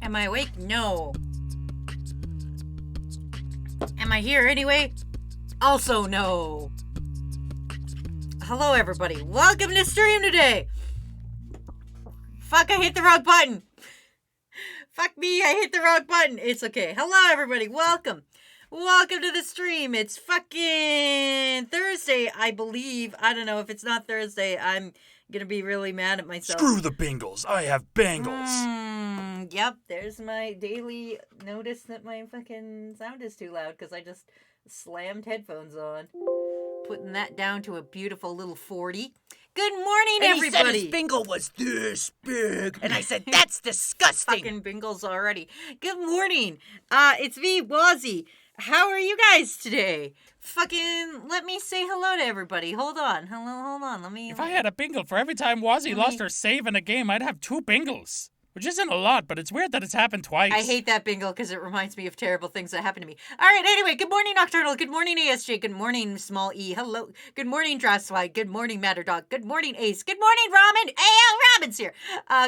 Am I awake? No. Am I here anyway? Also no. Hello everybody. Welcome to stream today. Fuck, I hit the wrong button. Fuck me, I hit the wrong button. It's okay. Hello everybody. Welcome. Welcome to the stream. It's fucking Thursday, I believe. I don't know. If it's not Thursday, I'm gonna be really mad at myself. Screw the Bengals. I have Bengals. Yep, there's my daily notice that my fucking sound is too loud because I just slammed headphones on. Putting that down to a beautiful little 40. Good morning, and everybody! He said his bingle was this big, and I said, that's disgusting! Fucking bingles already. Good morning. It's me, Wazzy. How are you guys today? Fucking, let me say hello to everybody. Hold on. Hold on. Let me... If I had a bingle for every time Wazzy lost her save in a game, I'd have 2 bingles. Which isn't a lot, but it's weird that it's happened twice. I hate that bingle because it reminds me of terrible things that happened to me. All right, anyway, good morning, Nocturnal. Good morning, ASJ. Good morning, Small E. Hello. Good morning, Draswag. Good morning, Matterdog. Good morning, Ace. Good morning, Ramen. A.L. Robin's here.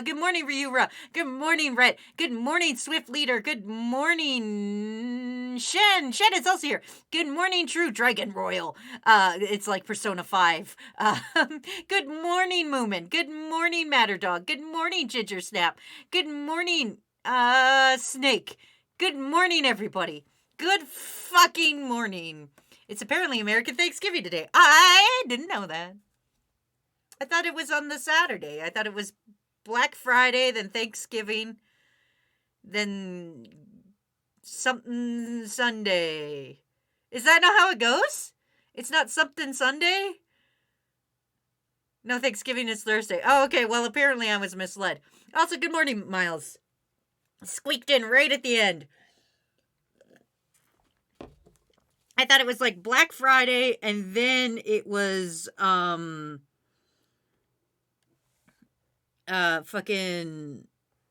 Good morning, Ryura. Good morning, Rhett. Good morning, Swift Leader. Good morning, Shen. Shen is also here. Good morning, True Dragon Royal. It's like Persona 5. Good morning, Moomin. Good morning, Matterdog. Good morning, Ginger Snap. Good morning, Snake. Good morning, everybody. Good fucking morning. It's apparently American Thanksgiving today. I didn't know that. I thought it was on the Saturday. I thought it was Black Friday, then Thanksgiving, then something Sunday. Is that not how it goes? It's not something Sunday? No, Thanksgiving is Thursday. Oh, okay. Well, apparently I was misled. Also, good morning, Miles. Squeaked in right at the end. I thought it was like Black Friday, and then it was, fucking...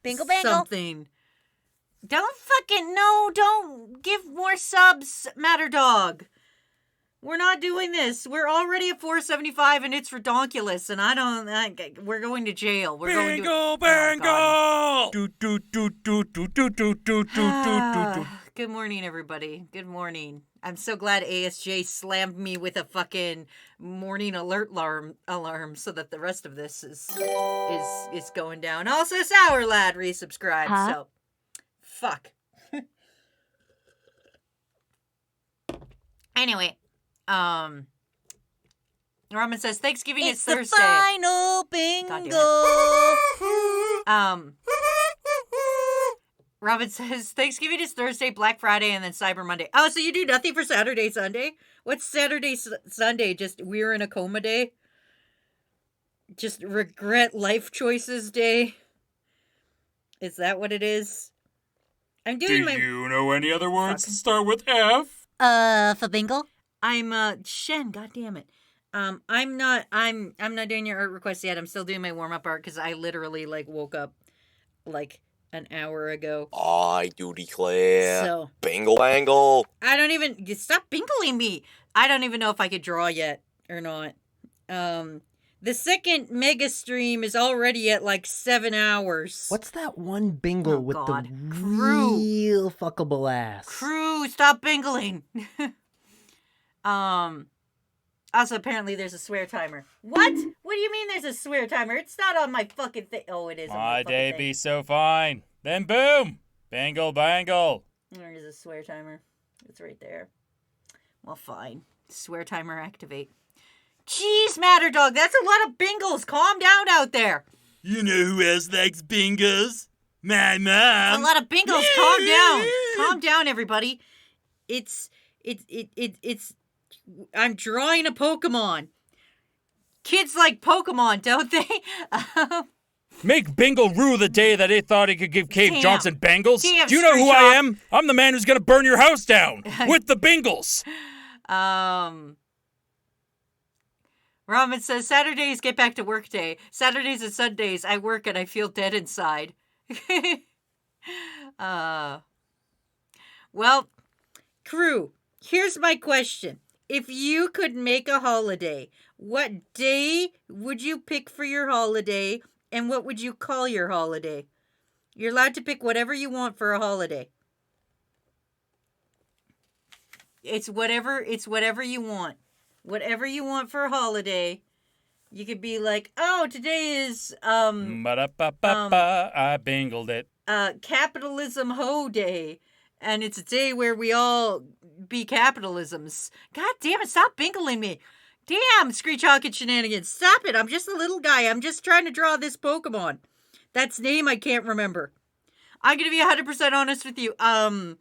Bingle bangle. Something. Don't give more subs, Matterdog. We're not doing this. We're already at 475 and it's redonkulous, and we're going to jail. We're going to... Bangle! Good morning, everybody. Good morning. I'm so glad ASJ slammed me with a fucking morning alarm so that the rest of this is going down. Also, Sour Lad resubscribed, so... Fuck. Anyway... Roman says Thanksgiving is Thursday. It's the final bingo. Robin says Thanksgiving is Thursday, Black Friday, and then Cyber Monday. Oh, so you do nothing for Saturday, Sunday? What's Saturday, Sunday? Just we're in a coma day? Just regret life choices day? Is that what it is? I'm doing Do you know any other words that start with F? For bingo? I'm Shen, god damn it. I'm not doing your art request yet. I'm still doing my warm-up art because I literally woke up an hour ago. I do declare. So Bingle bangle. I don't even stop bingling me. I don't even know if I could draw yet or not. The second mega stream is already at 7 hours. What's that one bingle with God. the Crew. real fuckable ass? Crew, stop bingling. Also, apparently there's a swear timer. What? What do you mean there's a swear timer? It's not on my fucking thing. Oh, it is on my My fucking day thing. be so fine. Then boom! Bangle bangle. There is a swear timer. It's right there. Well, fine. Swear timer activate. Jeez, Matterdog, that's a lot of bingles. Calm down out there. You know who else likes bingles? My mom. A lot of bingles. Calm down. Calm down, everybody. It's I'm drawing a Pokemon. Kids like Pokemon, don't they? Make Bingle rue the day that it thought he could give Cave Damn. Johnson bangles. Damn, Do you know who straight I off. am? I'm the man who's gonna burn your house down with the Bingles. Ramen says, Saturdays get back to work day. Saturdays and Sundays I work and I feel dead inside. Well, crew, here's my question. If you could make a holiday, what day would you pick for your holiday, and what would you call your holiday? You're allowed to pick whatever you want for a holiday. It's whatever you want. Whatever you want for a holiday. You could be like, oh, today is Ba-da-ba-ba-ba, I bingled it. Capitalism Ho Day. And it's a day where we all be capitalisms. God damn it, stop bingling me. Damn, Screech Hawkins shenanigans. Stop it, I'm just a little guy. I'm just trying to draw this Pokemon. That's name I can't remember. I'm gonna be 100% honest with you. I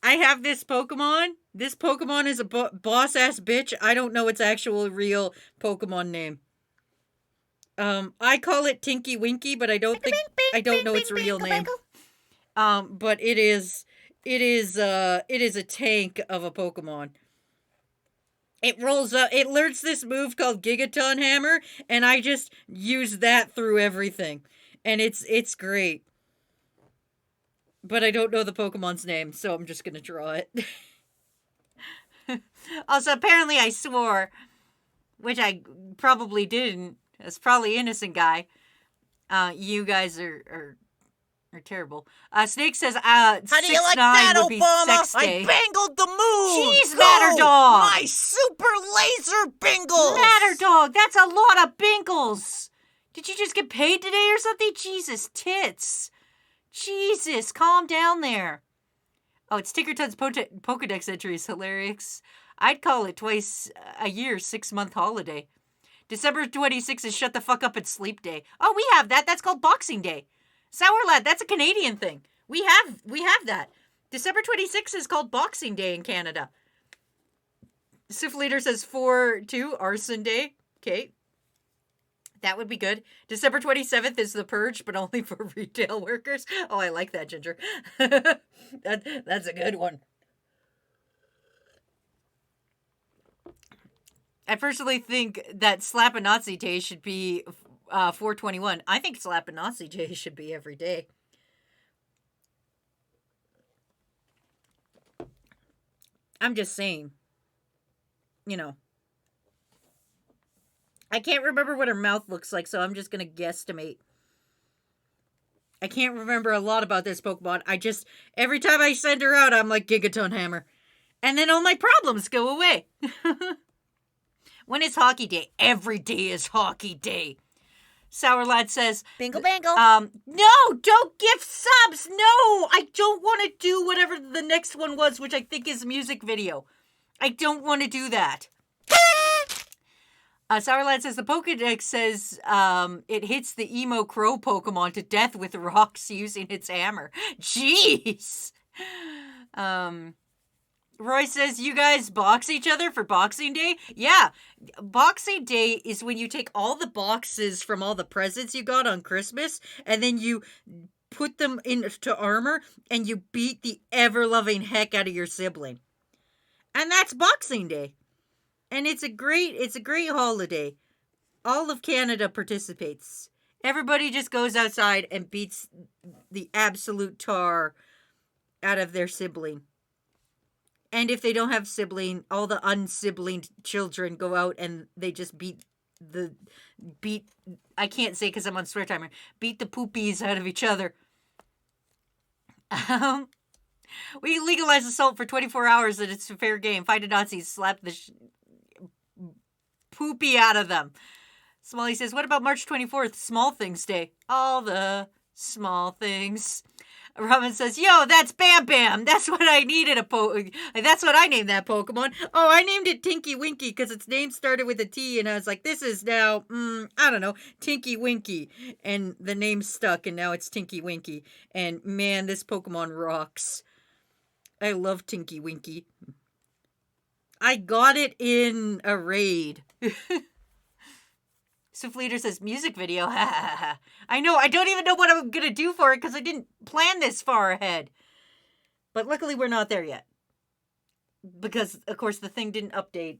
have this Pokemon. This Pokemon is a boss-ass bitch. I don't know its actual real Pokemon name. I call it Tinky Winky, but I don't know its real name. But it is a tank of a Pokemon. It rolls up, it learns this move called Gigaton Hammer, and I just use that through everything. And it's great. But I don't know the Pokemon's name, so I'm just gonna draw it. Also, apparently I swore, which I probably didn't. It's probably innocent guy. You guys are terrible. Snake says, How do you like that, would be Obama? sex I day. bangled the moon. Jeez, Go! Matter Dog. My super laser bingles. Matter Dog, that's a lot of bingles. Did you just get paid today or something? Jesus, tits. Jesus, calm down there. Oh, it's Tinkerton's Pokedex entry is hilarious. I'd call it twice a year, 6-month holiday. December 26th is Shut the Fuck Up and Sleep Day. Oh, we have that. That's called Boxing Day. Sour Lad, that's a Canadian thing. We have that. December 26th is called Boxing Day in Canada. Sif Leader says 4/2, Arson Day. Okay. That would be good. December 27th is the Purge, but only for retail workers. Oh, I like that, Ginger. That's a good one. I personally think that Slap a Nazi Day should be 4/21. I think Slap a Nazi Day should be every day. I'm just saying. You know. I can't remember what her mouth looks like, so I'm just going to guesstimate. I can't remember a lot about this Pokemon. Every time I send her out, I'm like, Gigaton Hammer. And then all my problems go away. When is Hockey Day? Every day is Hockey Day. Sour Lad says, Bingle bangle. no, don't give subs. No, I don't want to do whatever the next one was, which I think is music video. I don't want to do that. Sour Lad says the Pokedex says it hits the emo crow Pokemon to death with rocks using its hammer. Jeez. Roy says, you guys box each other for Boxing Day? Yeah. Boxing Day is when you take all the boxes from all the presents you got on Christmas, and then you put them into armor, and you beat the ever-loving heck out of your sibling. And that's Boxing Day. And it's a great holiday. All of Canada participates. Everybody just goes outside and beats the absolute tar out of their sibling. And if they don't have sibling, all the unsiblinged children go out and they just beat I can't say because I'm on swear timer, beat the poopies out of each other. We legalize assault for 24 hours and it's a fair game. Find a Nazi, slap the poopy out of them. Smalley says, what about March 24th, Small Things Day? All the small things. Robin says, yo, that's Bam Bam. That's what I needed that's what I named that Pokemon. Oh, I named it Tinky Winky because its name started with a T and I was like, this is now, I don't know, Tinky Winky. And the name stuck and now it's Tinky Winky. And man, this Pokemon rocks. I love Tinky Winky. I got it in a raid. Souffleader says, music video. I know, I don't even know what I'm going to do for it because I didn't plan this far ahead. But luckily we're not there yet. Because, of course, the thing didn't update.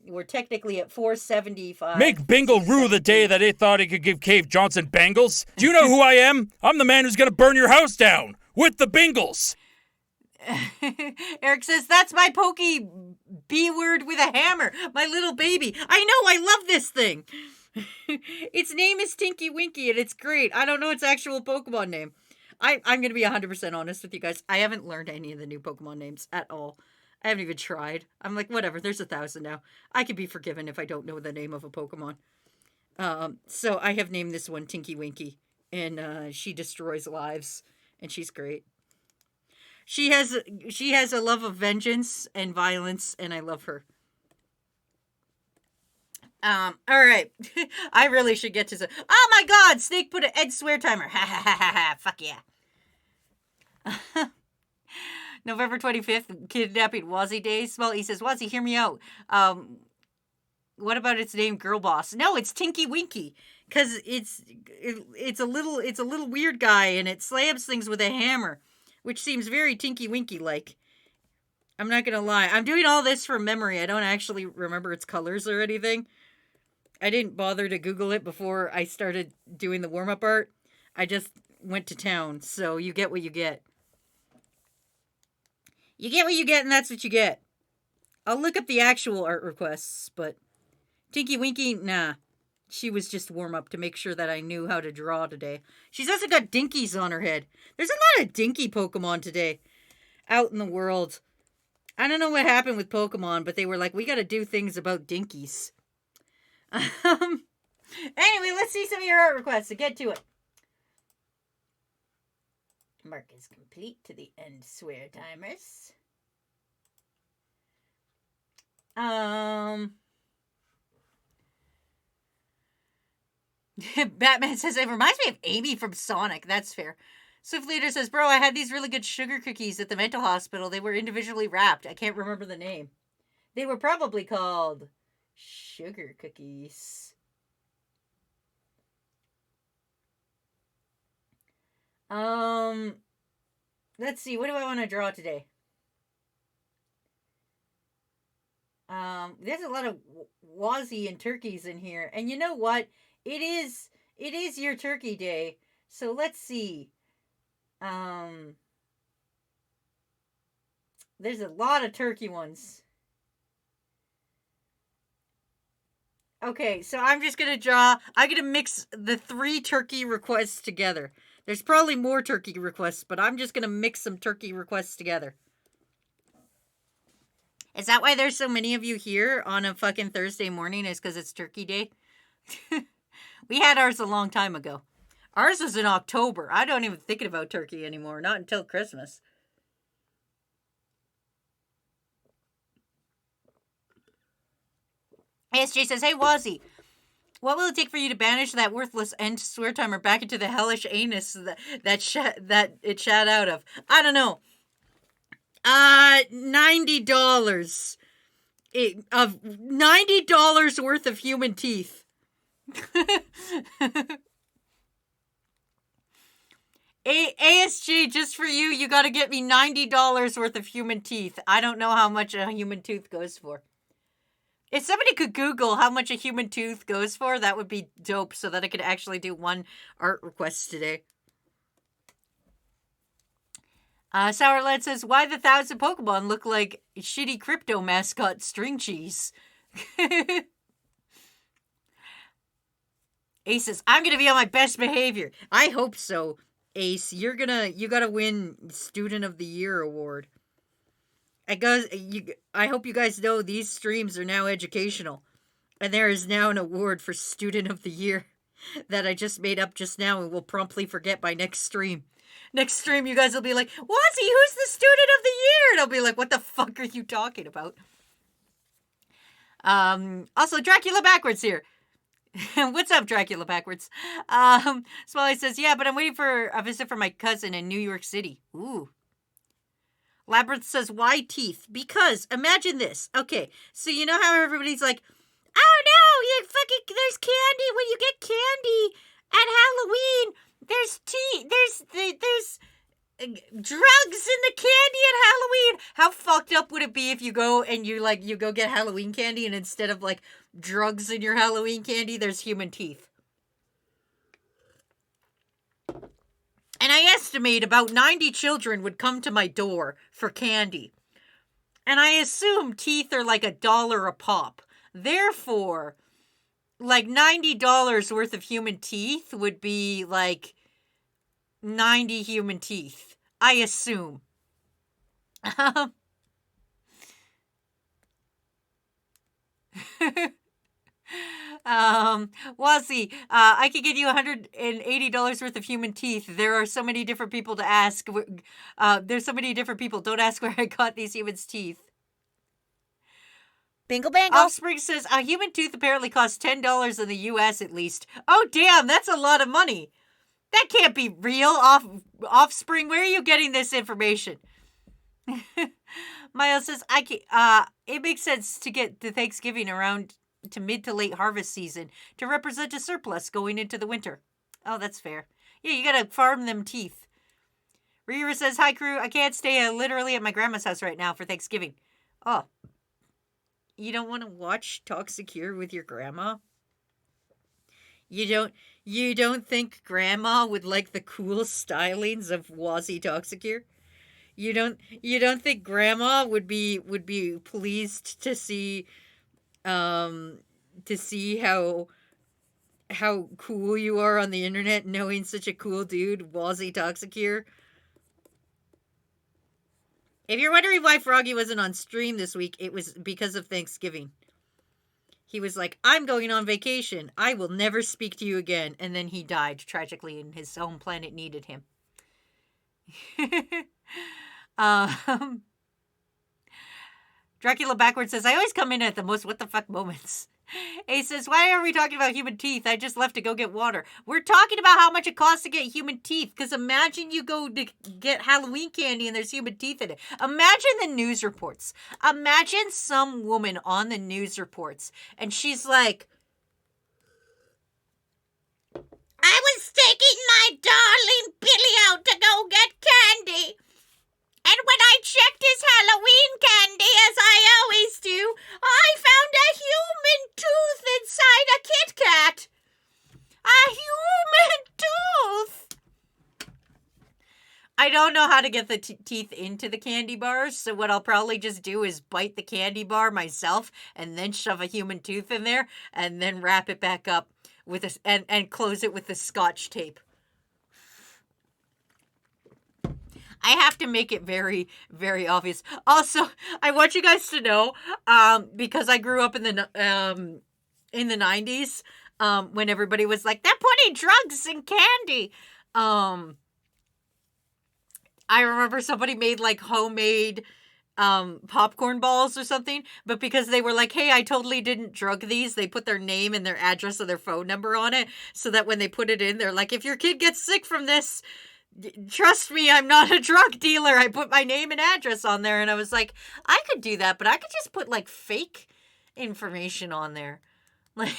We're technically at 475. Make Bingle rue the day that he thought he could give Cave Johnson bangles. Do you know who I am? I'm the man who's going to burn your house down with the Bingles. Eric says, that's my Pokey B-word with a hammer. My little baby. I know, I love this thing. Its name is Tinky Winky and it's great. I don't know its actual Pokemon name. I'm going to be 100% honest with you guys. I haven't learned any of the new Pokemon names at all. I haven't even tried. I'm like, whatever, there's 1,000 now. I could be forgiven if I don't know the name of a Pokemon. So I have named this one Tinky Winky, and she destroys lives, and she's great. She has a love of vengeance and violence, and I love her. All right. I really should get to oh my god, Snake put an Ed swear timer. Ha ha ha ha ha. Fuck yeah. November 25th, kidnapping Wazzy Day. Small E says, Wazzy, hear me out. What about its name, Girl Boss? No, it's Tinky Winky. Cause it's a little weird guy, and it slams things with a hammer, which seems very Tinky Winky like. I'm not gonna lie. I'm doing all this from memory. I don't actually remember its colors or anything. I didn't bother to Google it before I started doing the warm-up art. I just went to town, so you get what you get. You get what you get, and that's what you get. I'll look up the actual art requests, but Tinky Winky, nah. She was just warm-up to make sure that I knew how to draw today. She's also got dinkies on her head. There's a lot of dinky Pokemon today out in the world. I don't know what happened with Pokemon, but they were like, we gotta do things about dinkies. Anyway, let's see some of your art requests, so get to it. Mark is complete to the end swear timers. Batman says, it reminds me of Amy from Sonic. That's fair. Swift Leader says, bro, I had these really good sugar cookies at the mental hospital. They were individually wrapped. I can't remember the name. They were probably called sugar cookies. Let's see. What do I want to draw today? There's a lot of Wazzy and turkeys in here. And you know what? It is your turkey day. So let's see. There's a lot of turkey ones. Okay, so I'm just going to mix the 3 turkey requests together. There's probably more turkey requests, but I'm just going to mix some turkey requests together. Is that why there's so many of you here on a fucking Thursday morning? Is because it's turkey day? We had ours a long time ago. Ours was in October. I don't even think about turkey anymore. Not until Christmas. ASJ says, hey, Wazzy, what will it take for you to banish that worthless end swear timer back into the hellish anus that it shat out of? I don't know. $90. Of $90 worth of human teeth. ASG, just for you, you gotta get me $90 worth of human teeth. I don't know how much a human tooth goes for. If somebody could Google how much a human tooth goes for, that would be dope so that I could actually do one art request today. Sour Lad says, why the 1,000 Pokemon look like shitty crypto mascot string cheese? Ace says, I'm gonna be on my best behavior. I hope so, Ace. You gotta win Student of the Year award. I hope you guys know these streams are now educational. And there is now an award for Student of the Year that I just made up just now and will promptly forget by next stream. Next stream, you guys will be like, Wazzy, who's the Student of the Year? And I'll be like, what the fuck are you talking about? Also, Dracula Backwards here. What's up, Dracula Backwards? Smiley says, yeah, but I'm waiting for a visit from my cousin in New York City. Ooh. Labyrinth says, why teeth? Because, imagine this. Okay, so you know how everybody's like, oh no, there's candy. When you get candy at Halloween, there's drugs in the candy at Halloween. How fucked up would it be if you go and you go get Halloween candy and instead of like drugs in your Halloween candy, there's human teeth? And I estimate about 90 children would come to my door for candy. And I assume teeth are like $1 a pop. Therefore, like $90 worth of human teeth would be like 90 human teeth. I assume. Wazzy, I could give you $180 worth of human teeth. There are so many different people to ask. There's so many different people. Don't ask where I got these humans' teeth. Bingle bangle. Offspring says a human tooth apparently costs $10 in the U.S. at least. Oh, damn, that's a lot of money. That can't be real. Offspring, where are you getting this information? Miles says it makes sense to get to Thanksgiving around to mid to late harvest season to represent a surplus going into the winter. Oh, that's fair. Yeah, you gotta farm them teeth. Rira says, hi crew, I can't stay literally at my grandma's house right now for Thanksgiving. Oh. You don't want to watch Talk Secure with your grandma? You don't think grandma would like the cool stylings of Wazzy Talk Secure? You don't think grandma would be pleased to see how cool you are on the internet knowing such a cool dude, Wazzy Talk Secure? If you're wondering why Froggy wasn't on stream this week, it was because of Thanksgiving. He was like, I'm going on vacation. I will never speak to you again. And then he died tragically, and his home planet needed him. Dracula Backward says, I always come in at the most what the fuck moments. Ace says, why are we talking about human teeth? I just left to go get water. We're talking about how much it costs to get human teeth. Because imagine you go to get Halloween candy and there's human teeth in it. Imagine the news reports. Imagine some woman on the news reports. And she's like, I was taking my darling Billy out to go get candy. And when I checked his Halloween candy, as I always do, I found a human tooth inside a Kit Kat. A human tooth! I don't know how to get the teeth into the candy bars, so what I'll probably just do is bite the candy bar myself and then shove a human tooth in there and then wrap it back up with and close it with the Scotch tape. I have to make it very, very obvious. Also, I want you guys to know, because I grew up in the 90s, when everybody was like, they're putting drugs in candy. I remember somebody made like homemade popcorn balls or something, but because they were like, hey, I totally didn't drug these, they put their name and their address and their phone number on it, so that when they put it in, they're like, if your kid gets sick from this, trust me, I'm not a drug dealer. I put my name and address on there. And I was like, I could do that, but I could just put like fake information on there. Like,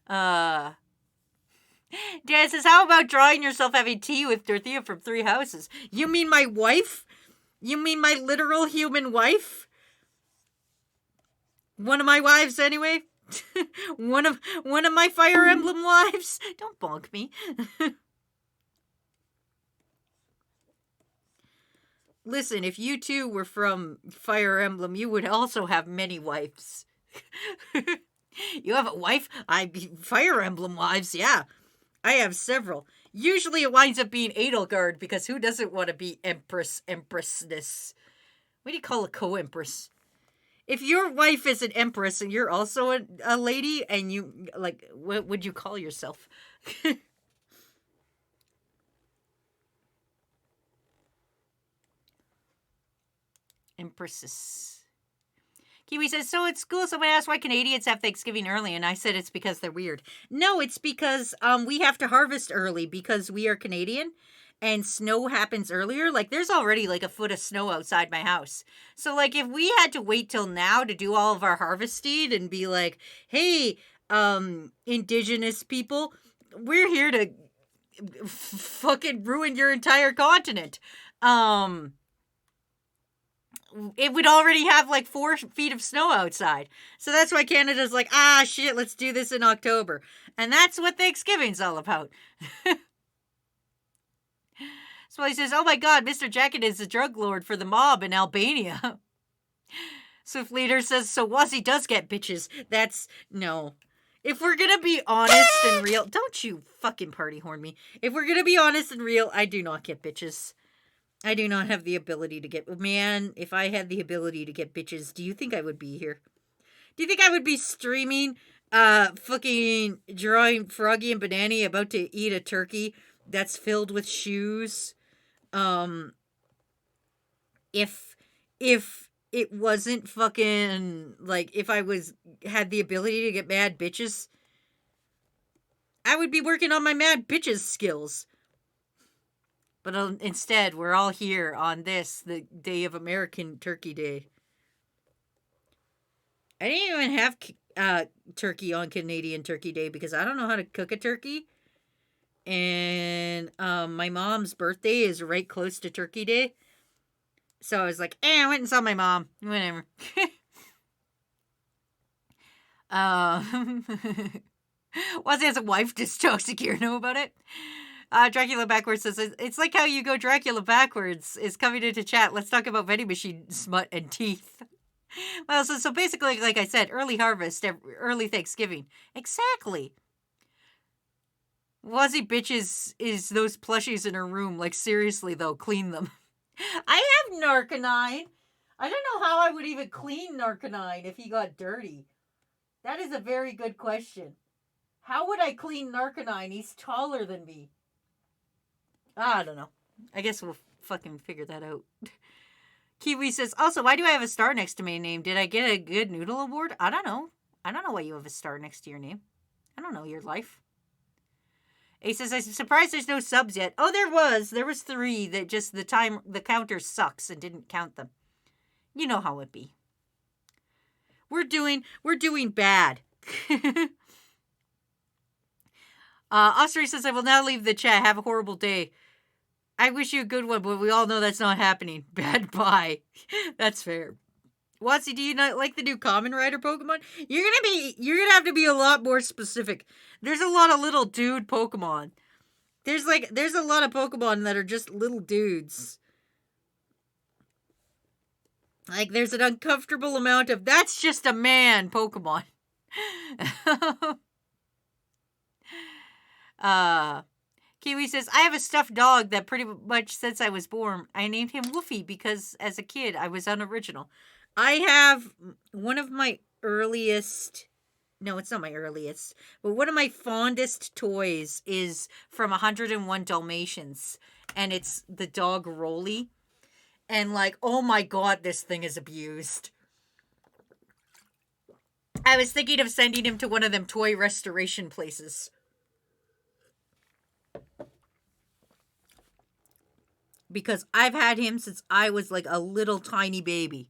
Dan says, how about drawing yourself having tea with Dorothea from Three Houses? You mean my wife? You mean my literal human wife? One of my wives, anyway. one of my Fire Emblem wives. Don't bonk me. Listen, if you two were from Fire Emblem, you would also have many wives. You have a wife? Fire Emblem wives, yeah. I have several. Usually it winds up being Edelgard, because who doesn't want to be empressness? What do you call a co-empress? If your wife is an empress and you're also a lady, and you, like, what would you call yourself? Empresses. Kiwi says, so at school someone asked why Canadians have Thanksgiving early, and I said it's because they're weird. No, it's because we have to harvest early because we are Canadian, and snow happens earlier. Like, there's already like a foot of snow outside my house. So like, if we had to wait till now to do all of our harvesting and be like, hey, indigenous people, we're here to fucking ruin your entire continent. It would already have like 4 feet of snow outside. So that's why Canada's like, shit, let's do this in October. And that's what Thanksgiving's all about. So he says, oh my god, Mr. Jacket is a drug lord for the mob in Albania. Swift Leader says, so Wazzy does get bitches. No. If we're gonna be honest and real, don't you fucking party horn me. If we're gonna be honest and real, I do not get bitches. I do not have the ability to get. Man, if I had the ability to get bitches, do you think I would be here? Do you think I would be streaming, fucking drawing Froggy and Banani about to eat a turkey that's filled with shoes? If it wasn't fucking, like, if I had the ability to get mad bitches, I would be working on my mad bitches skills. But instead, we're all here on the day of American Turkey Day. I didn't even have turkey on Canadian Turkey Day because I don't know how to cook a turkey. And my mom's birthday is right close to Turkey Day. So I was like, I went and saw my mom. Whatever. Wazzy has a wife. Does Toxic here know about it? Dracula Backwards says, it's like how you go Dracula Backwards is coming into chat. Let's talk about vending machine smut and teeth. Well, so basically, like I said, early harvest, early Thanksgiving. Exactly. Wazzy bitches is those plushies in her room. Like, seriously, though, clean them. I have Narcanine. I don't know how I would even clean Narcanine if he got dirty. That is a very good question. How would I clean Narcanine? He's taller than me. I don't know. I guess we'll fucking figure that out. Kiwi says, also, why do I have a star next to my name? Did I get a good noodle award? I don't know. I don't know why you have a star next to your name. I don't know your life. Ace says, I'm surprised there's no subs yet. Oh, there was. There was 3 that just the counter sucks and didn't count them. You know how it be. We're doing bad. Osprey says, I will now leave the chat. Have a horrible day. I wish you a good one, but we all know that's not happening. Bad bye. That's fair. Watsy, do you not like the new Common Rider Pokemon? You're gonna have to be a lot more specific. There's a lot of little dude Pokemon. There's a lot of Pokemon that are just little dudes. Like, there's an uncomfortable amount of, that's just a man Pokemon. Kiwi says, I have a stuffed dog that pretty much since I was born, I named him Woofy because as a kid I was unoriginal. I have one of my earliest, no, it's not my earliest, but one of my fondest toys is from 101 Dalmatians, and it's the dog Rolly. And like, oh my god, this thing is abused. I was thinking of sending him to one of them toy restoration places. Because I've had him since I was like a little tiny baby.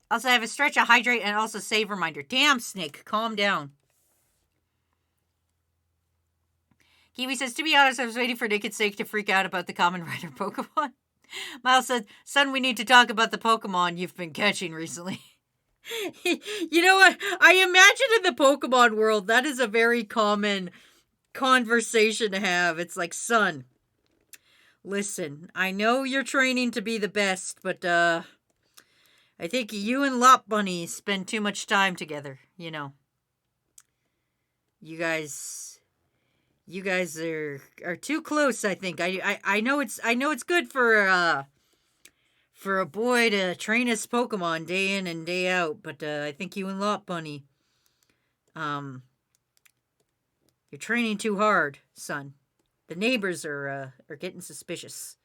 Also, I have a stretch, a hydrate, and also save reminder. Damn, Snake, calm down. Kiwi says, to be honest, I was waiting for Naked Snake to freak out about the Common Rider Pokemon. Miles said, son, we need to talk about the Pokemon you've been catching recently. You know what? I imagine in the Pokemon world, that is a very common conversation to have. It's like, son, listen, I know you're training to be the best, but, I think you and Lop Bunny spend too much time together, you know. You guys are too close, I think. I know it's good for a boy to train his Pokemon day in and day out, but I think you and Lop Bunny you're training too hard, son. The neighbors are getting suspicious.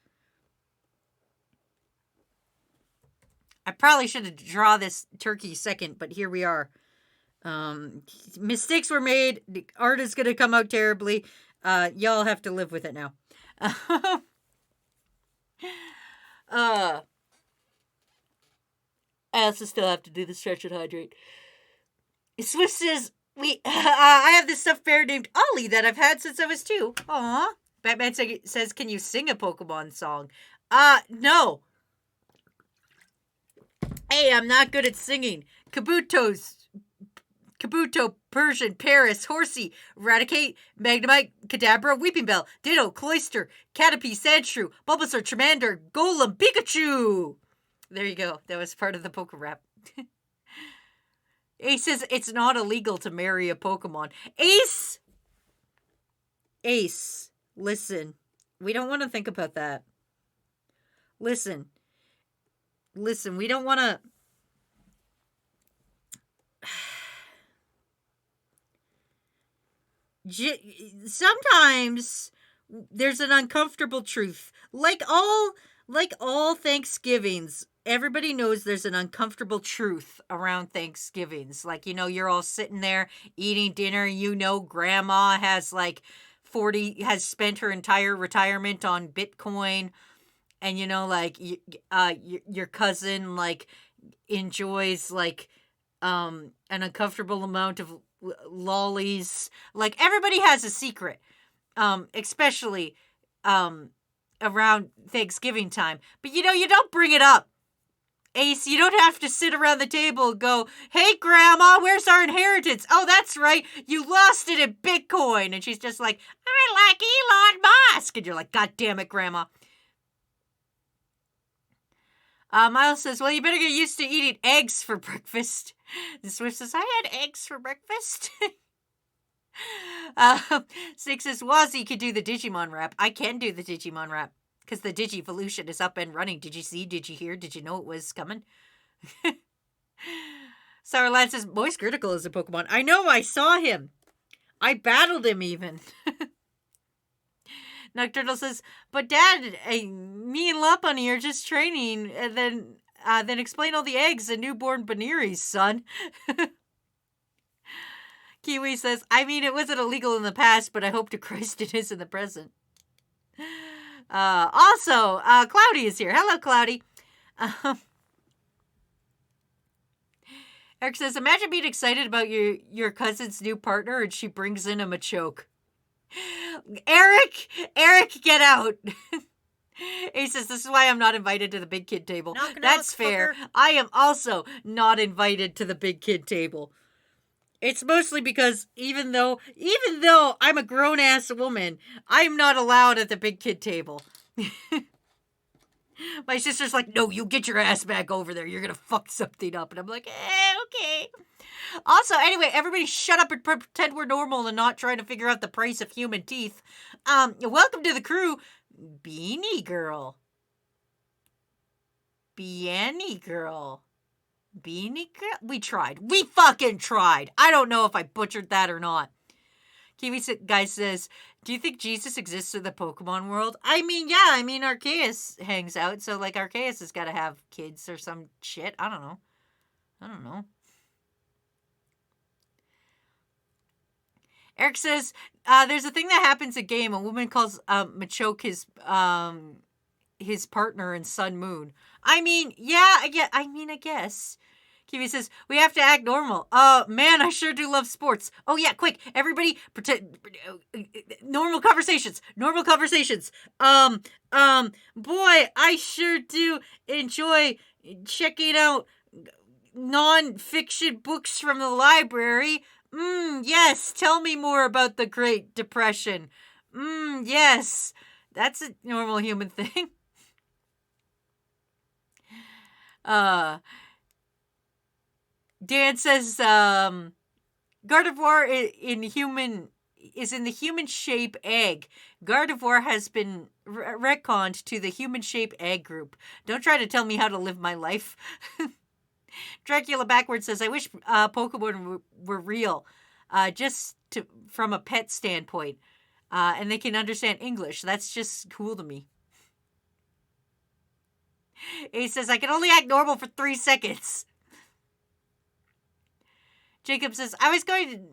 I probably should have drawn this turkey second, but here we are. Mistakes were made. The art is going to come out terribly. Y'all have to live with it now. I also still have to do the stretch and hydrate. Swift says, I have this stuffed bear named Ollie that I've had since I was 2. Aw. Batman says, can you sing a Pokemon song? No. Hey, I'm not good at singing. Kabuto, Persian, Paris, Horsey, Eradicate, Magnemite, Kadabra, Weeping Bell, Ditto, Cloyster, Caterpie, Sandshrew, Bulbasaur, Charmander, Golem, Pikachu! There you go. That was part of the Poke Rap. Ace says it's not illegal to marry a Pokemon. Ace, listen. We don't want to think about that. Listen, we don't want to... Sometimes there's an uncomfortable truth. Like all Thanksgivings, everybody knows there's an uncomfortable truth around Thanksgivings. Like, you're all sitting there eating dinner. Grandma has has spent her entire retirement on Bitcoin. And, your cousin, enjoys, an uncomfortable amount of lollies. Like, everybody has a secret, especially around Thanksgiving time. But, you don't bring it up. Ace, you don't have to sit around the table and go, hey, Grandma, where's our inheritance? Oh, that's right, you lost it in Bitcoin. And she's just like, I like Elon Musk. And you're like, God damn it, Grandma. Miles says, well, you better get used to eating eggs for breakfast. And Swift says, I had eggs for breakfast. Six says, Wazzy could do the Digimon rap. I can do the Digimon rap. Because the Digivolution is up and running. Did you see? Did you hear? Did you know it was coming? Sourland says, Moist Critical is a Pokemon. I know, I saw him. I battled him even. Nocturnal says, but Dad, me and Lopunny are just training, and then explain all the eggs and newborn Baniris, son. Kiwi says, I mean, it wasn't illegal in the past, but I hope to Christ it is in the present. Also, Cloudy is here. Hello, Cloudy. Eric says, imagine being excited about your cousin's new partner and she brings in a Machoke. Eric, get out. He says, this is why I'm not invited to the big kid table. That's fair. Fucker. I am also not invited to the big kid table. It's mostly because even though I'm a grown-ass woman, I'm not allowed at the big kid table. My sister's like, no, you get your ass back over there. You're going to fuck something up. And I'm like, okay. Also, anyway, everybody shut up and pretend we're normal and not trying to figure out the price of human teeth. Welcome to the crew, Beanie Girl. Beanie Girl. We tried. We fucking tried. I don't know if I butchered that or not. Kiwi guy says, do you think Jesus exists in the Pokemon world? I mean, yeah. I mean, Arceus hangs out. So, Arceus has got to have kids or some shit. I don't know. Eric says, there's a thing that happens in game. A woman calls Machoke his partner in Sun Moon. I mean, yeah, I guess. Kiwi says, we have to act normal. Man, I sure do love sports. Oh, yeah, quick. Everybody, pretend. Normal conversations. Boy, I sure do enjoy checking out non-fiction books from the library. Yes, tell me more about the Great Depression. Yes. That's a normal human thing. Dan says, Gardevoir is in the human shape egg. Gardevoir has been retconned to the human shape egg group. Don't try to tell me how to live my life. Dracula backwards says, I wish Pokemon were real, from a pet standpoint, and they can understand English. That's just cool to me. He says, I can only act normal for 3 seconds. Jacob says, I was going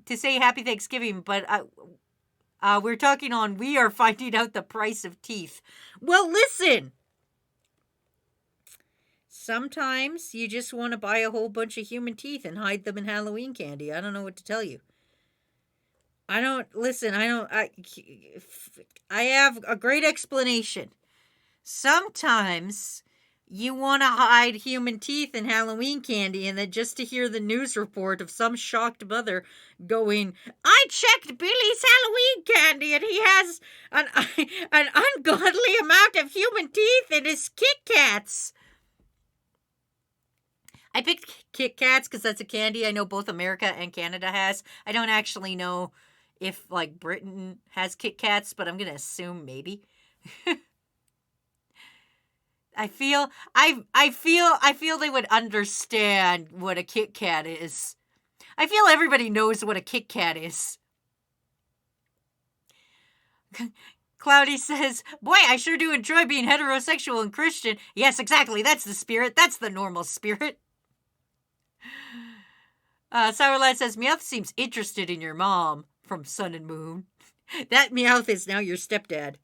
to say Happy Thanksgiving, but we're talking on we are finding out the price of teeth. Well, listen. Sometimes you just want to buy a whole bunch of human teeth and hide them in Halloween candy. I don't know what to tell you. I have a great explanation. Sometimes you want to hide human teeth in Halloween candy, and then just to hear the news report of some shocked mother going, I checked Billy's Halloween candy and he has an ungodly amount of human teeth in his Kit Kats. I picked Kit Kats because that's a candy I know both America and Canada has. I don't actually know if, like, Britain has Kit Kats, but I'm going to assume maybe. I feel they would understand what a Kit Kat is. I feel everybody knows what a Kit Kat is. Cloudy says, boy, I sure do enjoy being heterosexual and Christian. Yes, exactly. That's the spirit. That's the normal spirit. Sour Lad says, Meowth seems interested in your mom from Sun and Moon. That Meowth is now your stepdad.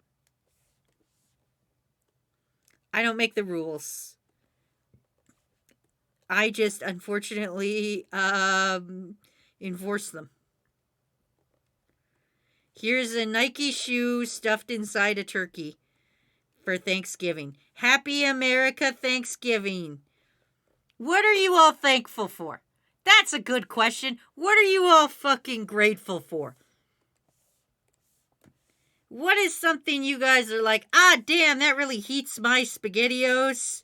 I don't make the rules. I just, unfortunately, enforce them. Here's a Nike shoe stuffed inside a turkey for Thanksgiving. Happy America Thanksgiving. What are you all thankful for? That's a good question. What are you all fucking grateful for? What is something you guys are like, damn, that really heats my SpaghettiOs?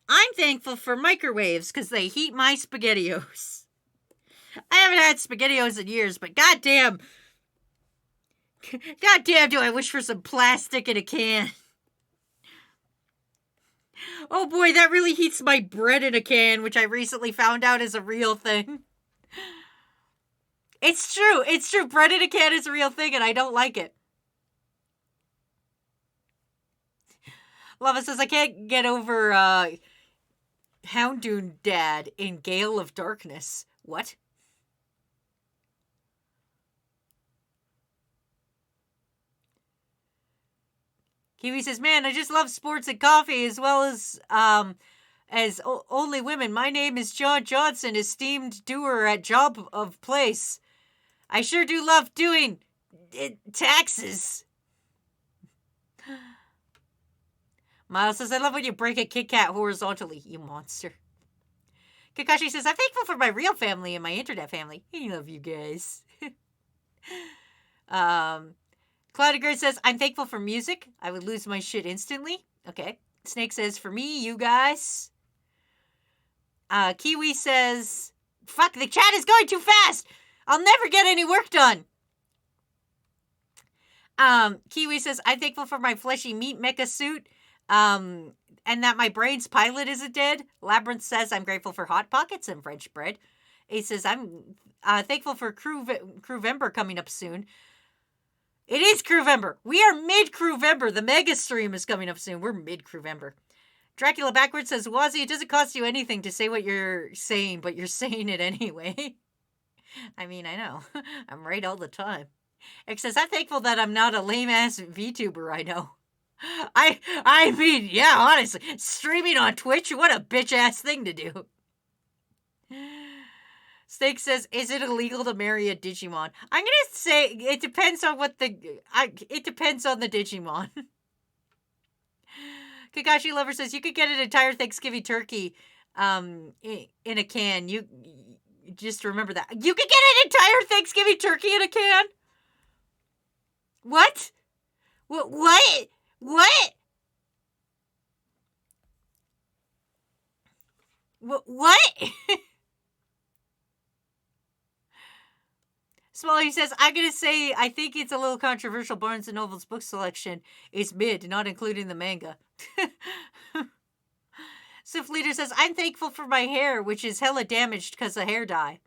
I'm thankful for microwaves because they heat my SpaghettiOs. I haven't had SpaghettiOs in years, but goddamn do I wish for some plastic in a can. Oh boy, that really heats my bread in a can, which I recently found out is a real thing. It's true. Bread in a can is a real thing, and I don't like it. Lava says, I can't get over Houndoon Dad in Gale of Darkness. What? Kiwi says, man, I just love sports and coffee as well as only women. My name is John Johnson, esteemed doer at Job of Place. I sure do love doing taxes. Miles says, I love when you break a Kit Kat horizontally, you monster. Kakashi says, I'm thankful for my real family and my internet family. I love you guys. Cloudy Girl says, I'm thankful for music. I would lose my shit instantly. Okay. Snake says, for me, you guys. Kiwi says, fuck, the chat is going too fast. I'll never get any work done. Kiwi says, I'm thankful for my fleshy meat mecha suit. And that my brain's pilot isn't dead. Labyrinth says, I'm grateful for Hot Pockets and French bread. Ace says, I'm thankful for Crewvember coming up soon. It is Crewvember. We are mid-Crewvember. The mega stream is coming up soon. We're mid-Crewvember. Dracula Backwards says, Wazzy, it doesn't cost you anything to say what you're saying, but you're saying it anyway. I mean, I know. I'm right all the time. X says, I'm thankful that I'm not a lame-ass VTuber, I know. I mean, yeah, honestly, streaming on Twitch, what a bitch-ass thing to do. Steak says, is it illegal to marry a Digimon? I'm gonna say it depends on it depends on the Digimon. Kakashi Lover says, you could get an entire Thanksgiving turkey in a can. You just remember that. You could get an entire Thanksgiving turkey in a can? What? What? What? Smalley says, I'm going to say, I think it's a little controversial. Barnes & Noble's book selection is mid, not including the manga. Sif Leader says, I'm thankful for my hair, which is hella damaged because of hair dye.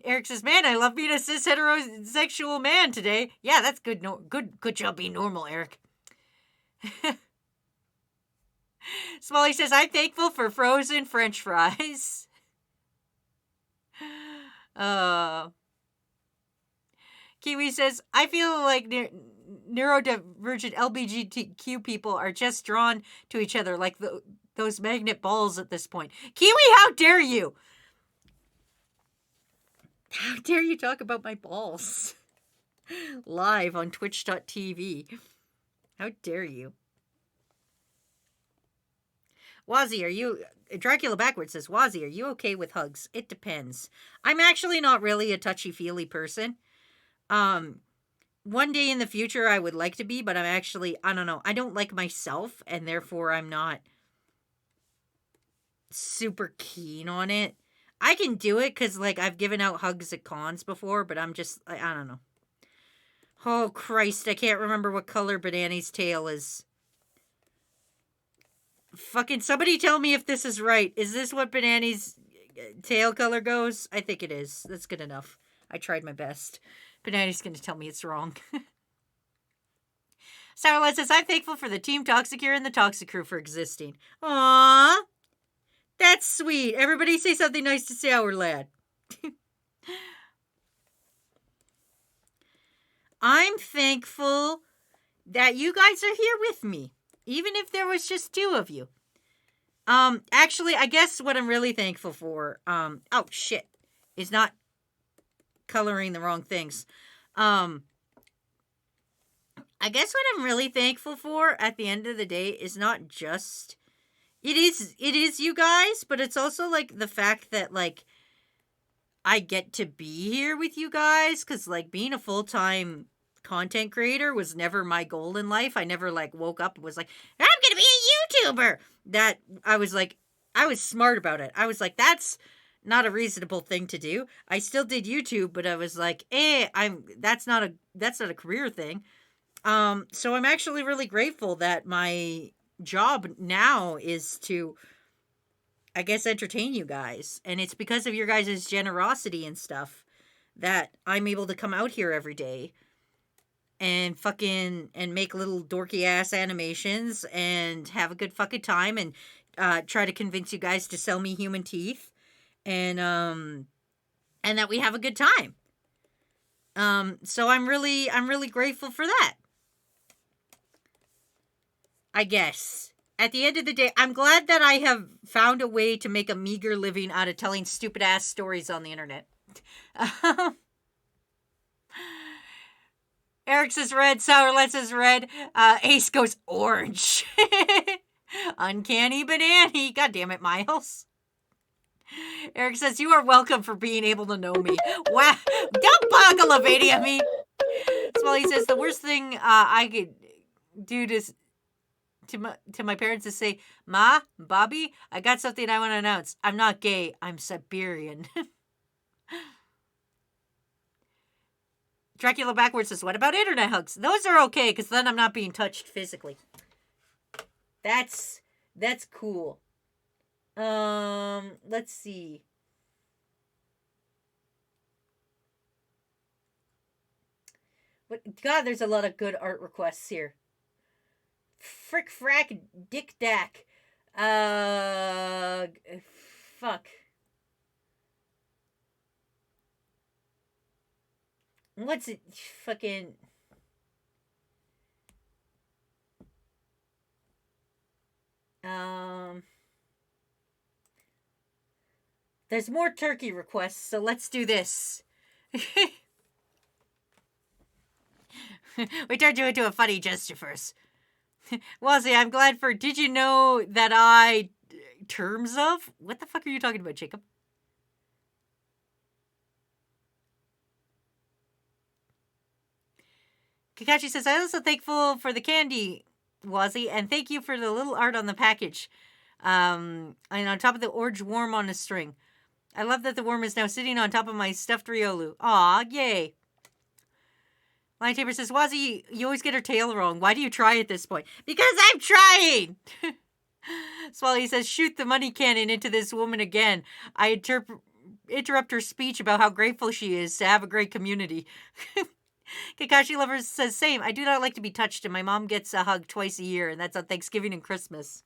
Eric says, man, I love being a cis heterosexual man today. Yeah, that's good. Good job being normal, Eric. Smalley says, I'm thankful for frozen French fries. Kiwi says, I feel like neurodivergent LGBTQ people are just drawn to each other like those magnet balls at this point. Kiwi, how dare you? How dare you talk about my balls? Live on twitch.tv. How dare you? Wazzy, are you... Dracula Backwards says, Wazzy, are you okay with hugs? It depends. I'm actually not really a touchy-feely person. One day in the future I would like to be, but I don't know. I don't like myself, and therefore I'm not super keen on it. I can do it because, like, I've given out hugs at cons before, but I'm just, I don't know. Oh, Christ, I can't remember what color Banana's tail is. Fucking somebody tell me if this is right. Is this what Banana's tail color goes? I think it is. That's good enough. I tried my best. Banana's going to tell me it's wrong. Starlet says, I'm thankful for the Team Toxicure and the Toxic Crew for existing. Aww. That's sweet. Everybody say something nice to Sour Lad. I'm thankful that you guys are here with me, even if there was just 2 of you. Actually, I guess what I'm really thankful for, oh shit, is not coloring the wrong things. I guess what I'm really thankful for at the end of the day is not just, it is you guys, but it's also like the fact that like I get to be here with you guys, because like being a full-time content creator was never my goal in life. I never like woke up and was like, I'm gonna be a YouTuber. That I was like, I was smart about it. I was like, that's not a reasonable thing to do. I still did YouTube, but I was like, that's not a career thing. So I'm actually really grateful that my job now is to, I guess, entertain you guys. And it's because of your guys' generosity and stuff that I'm able to come out here every day and fucking and make little dorky ass animations and have a good fucking time and try to convince you guys to sell me human teeth and that we have a good time. So I'm really grateful for that. I guess. At the end of the day, I'm glad that I have found a way to make a meager living out of telling stupid ass stories on the internet. Eric says red, Sourlet says red, Ace goes orange. Uncanny banana. God damn it, Miles. Eric says, you are welcome for being able to know me. Wow. Don't boggle me. So he says, the worst thing I could do to my parents is say, Ma, Bobby, I got something I want to announce. I'm not gay. I'm Siberian. Dracula backwards says, what about internet hugs? Those are okay, because then I'm not being touched physically. That's cool. Let's see. God, there's a lot of good art requests here. Frick frack dick dack. Fuck. What's it? Fucking. There's more turkey requests, so let's do this. We turned you into a funny gesture first. Wazzy, I'm glad for. Did you know that I. Terms of? What the fuck are you talking about, Jacob? Kakashi says, I'm also thankful for the candy, Wazzy, and thank you for the little art on the package. And on top of the orange worm on a string. I love that the worm is now sitting on top of my stuffed Riolu. Aw, yay. Lion Tamer says, Wazzy, you always get her tail wrong. Why do you try at this point? Because I'm trying! Swally says, shoot the money cannon into this woman again. I interrupt her speech about how grateful she is to have a great community. Kakashi Lover says, same. I do not like to be touched, and my mom gets a hug twice a year, and that's on Thanksgiving and Christmas.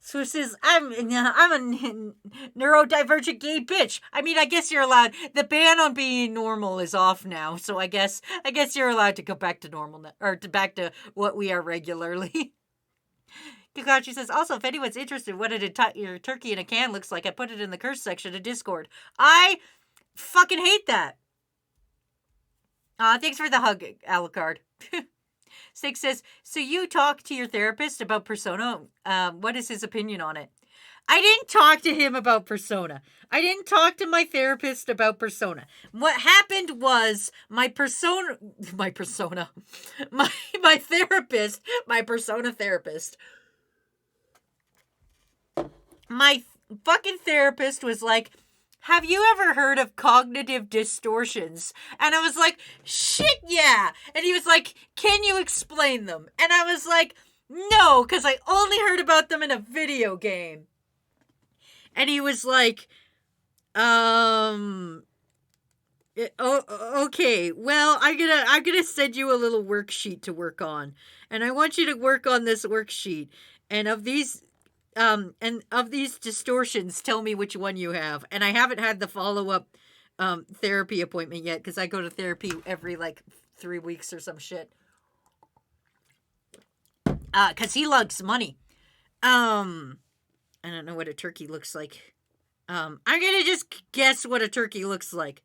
So says, I'm a neurodivergent gay bitch. I mean, I guess you're allowed. The ban on being normal is off now, so I guess you're allowed to go back to normal, or back to what we are regularly. Kakashi says, also, if anyone's interested in what your turkey in a can looks like, I put it in the curse section of Discord. I fucking hate that. Thanks for the hug, Alucard. Snake says, so you talk to your therapist about Persona? What is his opinion on it? I didn't talk to him about Persona. I didn't talk to my therapist about Persona. What happened was my Persona therapist my fucking therapist was like, have you ever heard of cognitive distortions? And I was like, shit, yeah. And he was like, can you explain them? And I was like, no, because I only heard about them in a video game. And he was like, okay, well, I'm gonna send you a little worksheet to work on. And I want you to work on this worksheet. And of these distortions, tell me which one you have. And I haven't had the follow-up therapy appointment yet because I go to therapy every like 3 weeks or some shit. Because he likes money. I don't know what a turkey looks like. I'm gonna just guess what a turkey looks like.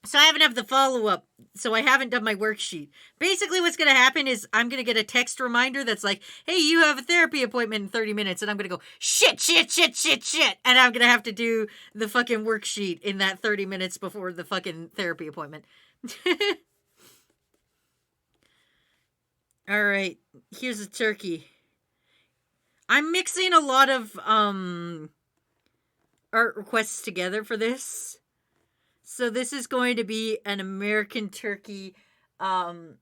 So I haven't had the follow-up, so I haven't done my worksheet. Basically, what's going to happen is I'm going to get a text reminder that's like, hey, you have a therapy appointment in 30 minutes, and I'm going to go, shit, and I'm going to have to do the fucking worksheet in that 30 minutes before the fucking therapy appointment. All right, here's a turkey. I'm mixing a lot of art requests together for this. So this is going to be an American turkey trying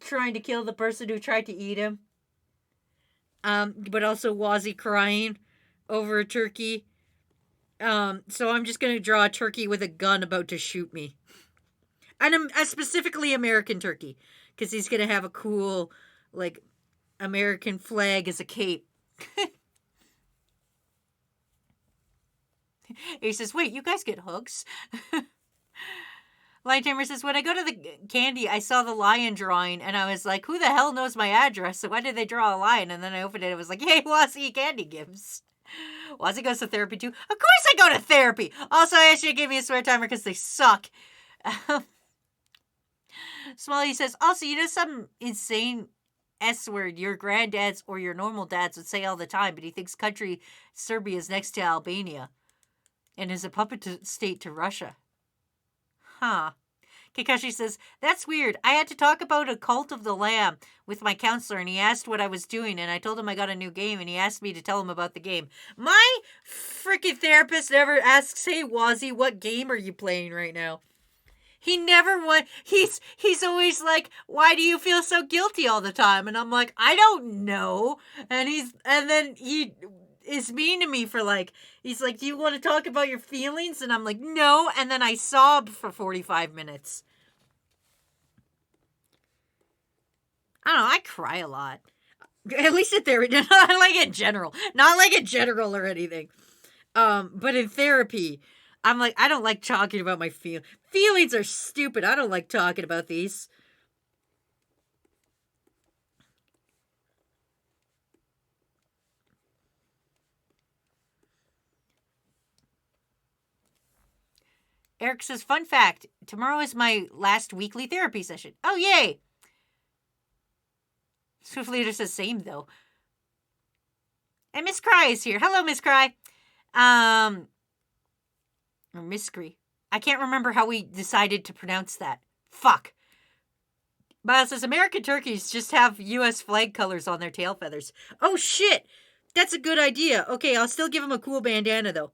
to kill the person who tried to eat him. But also Wazzy crying over a turkey. So I'm just going to draw a turkey with a gun about to shoot me. And a specifically American turkey. Because he's going to have a cool, like, American flag as a cape. He says, wait, you guys get hugs? Lion Tamer says, when I go to the candy, I saw the lion drawing, and I was like, who the hell knows my address? So why did they draw a lion? And then I opened it, and it was like, hey, Wazzy candy gives. Wazzy goes to therapy too? Of course I go to therapy! Also, I asked you to give me a swear timer because they suck. Smalley says, also, you know some insane S-word your granddads or your normal dads would say all the time, but he thinks country Serbia is next to Albania. And is a puppet state to Russia. Huh. Kakashi says, that's weird. I had to talk about a Cult of the Lamb with my counselor, and he asked what I was doing, and I told him I got a new game, and he asked me to tell him about the game. My freaking therapist never asks, hey, Wazzy, what game are you playing right now? He never he's always like, why do you feel so guilty all the time? And I'm like, I don't know. And then he is mean to me for like, he's like, do you want to talk about your feelings? And I'm like, no. And then I sobbed for 45 minutes. I don't know, I cry a lot. At least at therapy, not like in general. Not like in general or anything. But in therapy, I'm like, I don't like talking about my feelings. Feelings are stupid. I don't like talking about these. Eric says, fun fact, tomorrow is my last weekly therapy session. Oh, yay! Swift Leader says, same, though. And Miss Cry is here. Hello, Miss Cry. Or Miss Cry. I can't remember how we decided to pronounce that. Fuck. Miles says, American turkeys just have U.S. flag colors on their tail feathers. Oh, shit! That's a good idea. Okay, I'll still give him a cool bandana, though.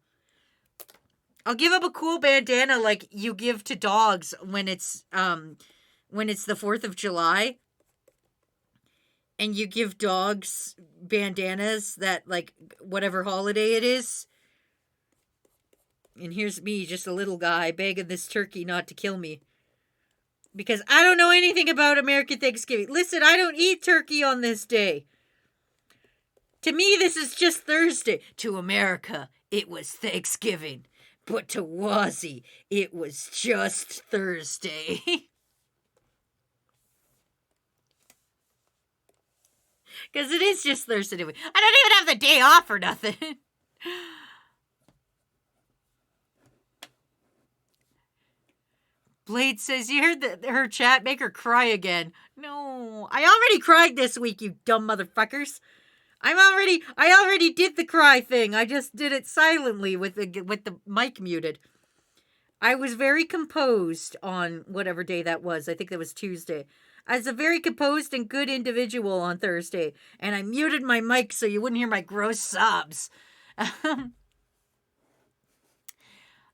I'll give him a cool bandana like you give to dogs when it's the 4th of July. And you give dogs bandanas that, like, whatever holiday it is. And here's me, just a little guy, begging this turkey not to kill me. Because I don't know anything about American Thanksgiving. Listen, I don't eat turkey on this day. To me, this is just Thursday. To America, it was Thanksgiving. But to Wazzy, it was just Thursday. Because it is just Thursday anyway. I don't even have the day off or nothing. Blade says, you heard her chat? Make her cry again. No, I already cried this week, you dumb motherfuckers. I already did the cry thing. I just did it silently with the mic muted. I was very composed on whatever day that was. I think that was Tuesday. as a very composed and good individual on Thursday, and I muted my mic so you wouldn't hear my gross sobs.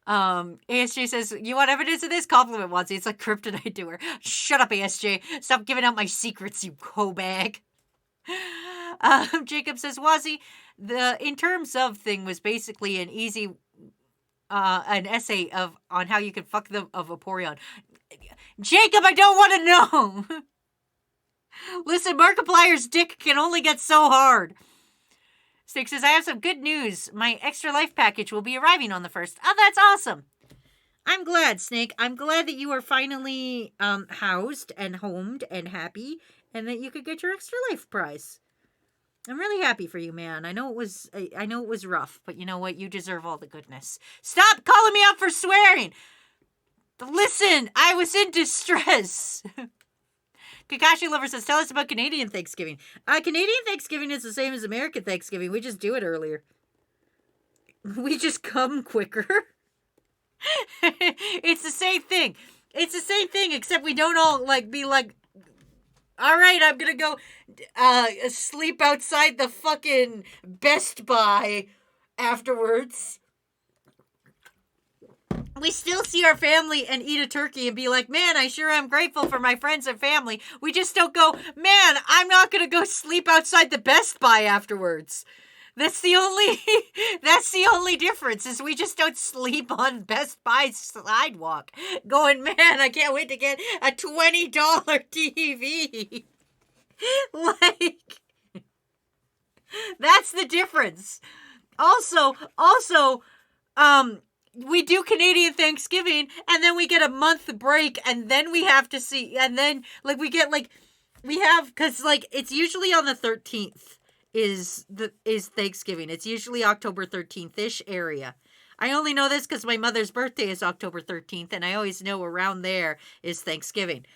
ASJ says, you want evidence of this? Compliment Watsy. It's like kryptonite to her. Shut up, ASJ. Stop giving out my secrets, you co-bag. Jacob says, Wazzy, the in terms of thing was basically an easy, an essay on how you can fuck the of Vaporeon. Jacob, I don't want to know. Listen, Markiplier's dick can only get so hard. Snake says, I have some good news. My extra life package will be arriving on the 1st. Oh, that's awesome. I'm glad, Snake. I'm glad that you are finally housed and homed and happy, and that you could get your extra life prize. I'm really happy for you, man. I know it was rough, but you know what? You deserve all the goodness. Stop calling me out for swearing. Listen, I was in distress. Kakashi Lover says, tell us about Canadian Thanksgiving. Canadian Thanksgiving is the same as American Thanksgiving. We just do it earlier. We just come quicker. It's the same thing. It's the same thing, except we don't all, be like, all right, I'm gonna go sleep outside the fucking Best Buy afterwards. We still see our family and eat a turkey and be like, man, I sure am grateful for my friends and family. We just don't go, man, I'm not going to go sleep outside the Best Buy afterwards. That's the only difference is we just don't sleep on Best Buy's sidewalk going, man, I can't wait to get a $20 TV. That's the difference. Also, we do Canadian Thanksgiving, and then we get a month break, and then we have to see, and then, because, it's usually on the 13th is Thanksgiving. It's usually October 13th-ish area. I only know this because my mother's birthday is October 13th, and I always know around there is Thanksgiving.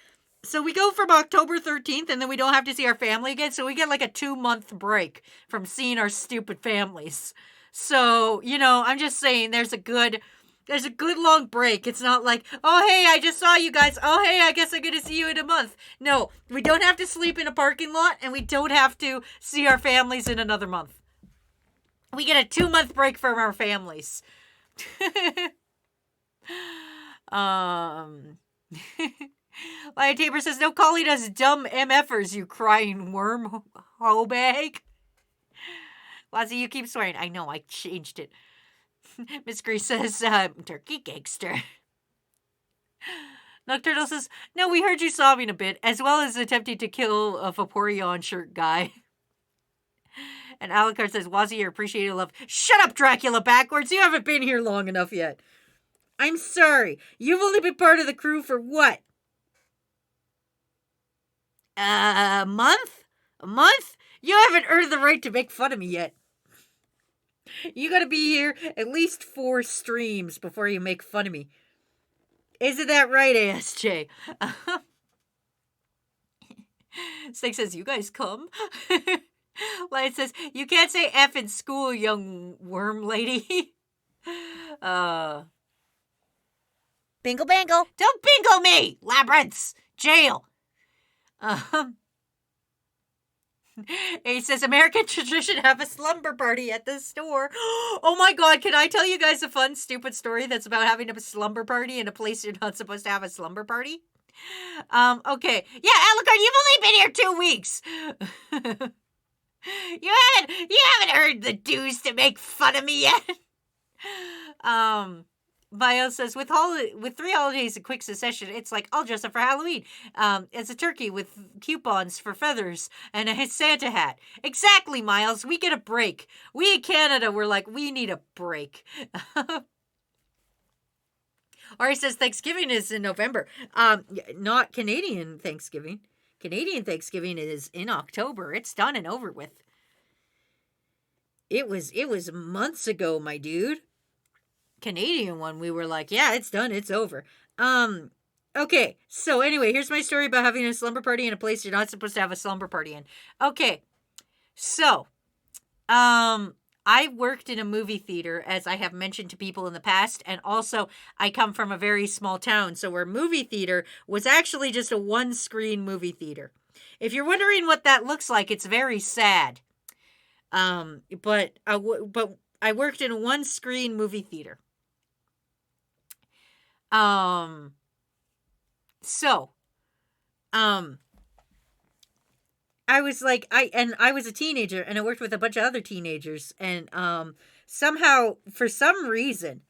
So we go from October 13th, and then we don't have to see our family again, so we get, a 2-month break from seeing our stupid families. So, I'm just saying there's a good long break. It's not like, oh, hey, I just saw you guys. Oh, hey, I guess I'm going to see you in a month. No, we don't have to sleep in a parking lot, and we don't have to see our families in another month. We get a 2-month break from our families. Lion Tabor says, no calling us dumb MFers, you crying worm hoe bag. Wazzy, you keep swearing. I know, I changed it. Miss Grace says, turkey gangster. Nocturnal says, no, we heard you sobbing a bit, as well as attempting to kill a Vaporeon shirt guy. And Alucard says, Wazzy, your appreciated love. Shut up, Dracula backwards. You haven't been here long enough yet. I'm sorry. You've only been part of the crew for what? A month? A month? You haven't earned the right to make fun of me yet. You gotta be here at least 4 streams before you make fun of me. Isn't that right, ASJ? Snake says, you guys come? Lion says, you can't say F in school, young worm lady. Bingle bangle. Don't bingle me! Labyrinths! Jail! He says, American tradition have a slumber party at the store. Oh my god, can I tell you guys a fun, stupid story that's about having a slumber party in a place you're not supposed to have a slumber party? Okay. Yeah, Alucard, you've only been here 2 weeks. You haven't earned the dues to make fun of me yet. Bio says, with 3 holidays in quick succession, it's like, I'll dress up for Halloween. As a turkey with coupons for feathers and a Santa hat. Exactly, Miles. We get a break. We in Canada, we're like, we need a break. Ari says Thanksgiving is in November. Not Canadian Thanksgiving. Canadian Thanksgiving is in October. It's done and over with. It was months ago, my dude. Canadian one, we were like, yeah, it's done, it's over. Okay, so anyway, here's my story about having a slumber party in a place you're not supposed to have a slumber party in. Okay, so, I worked in a movie theater, as I have mentioned to people in the past, and also I come from a very small town, so our movie theater was actually just a one-screen movie theater. If you're wondering what that looks like, it's very sad. But I worked in a one-screen movie theater. So, I was like, I was a teenager, and I worked with a bunch of other teenagers, and somehow, for some reason,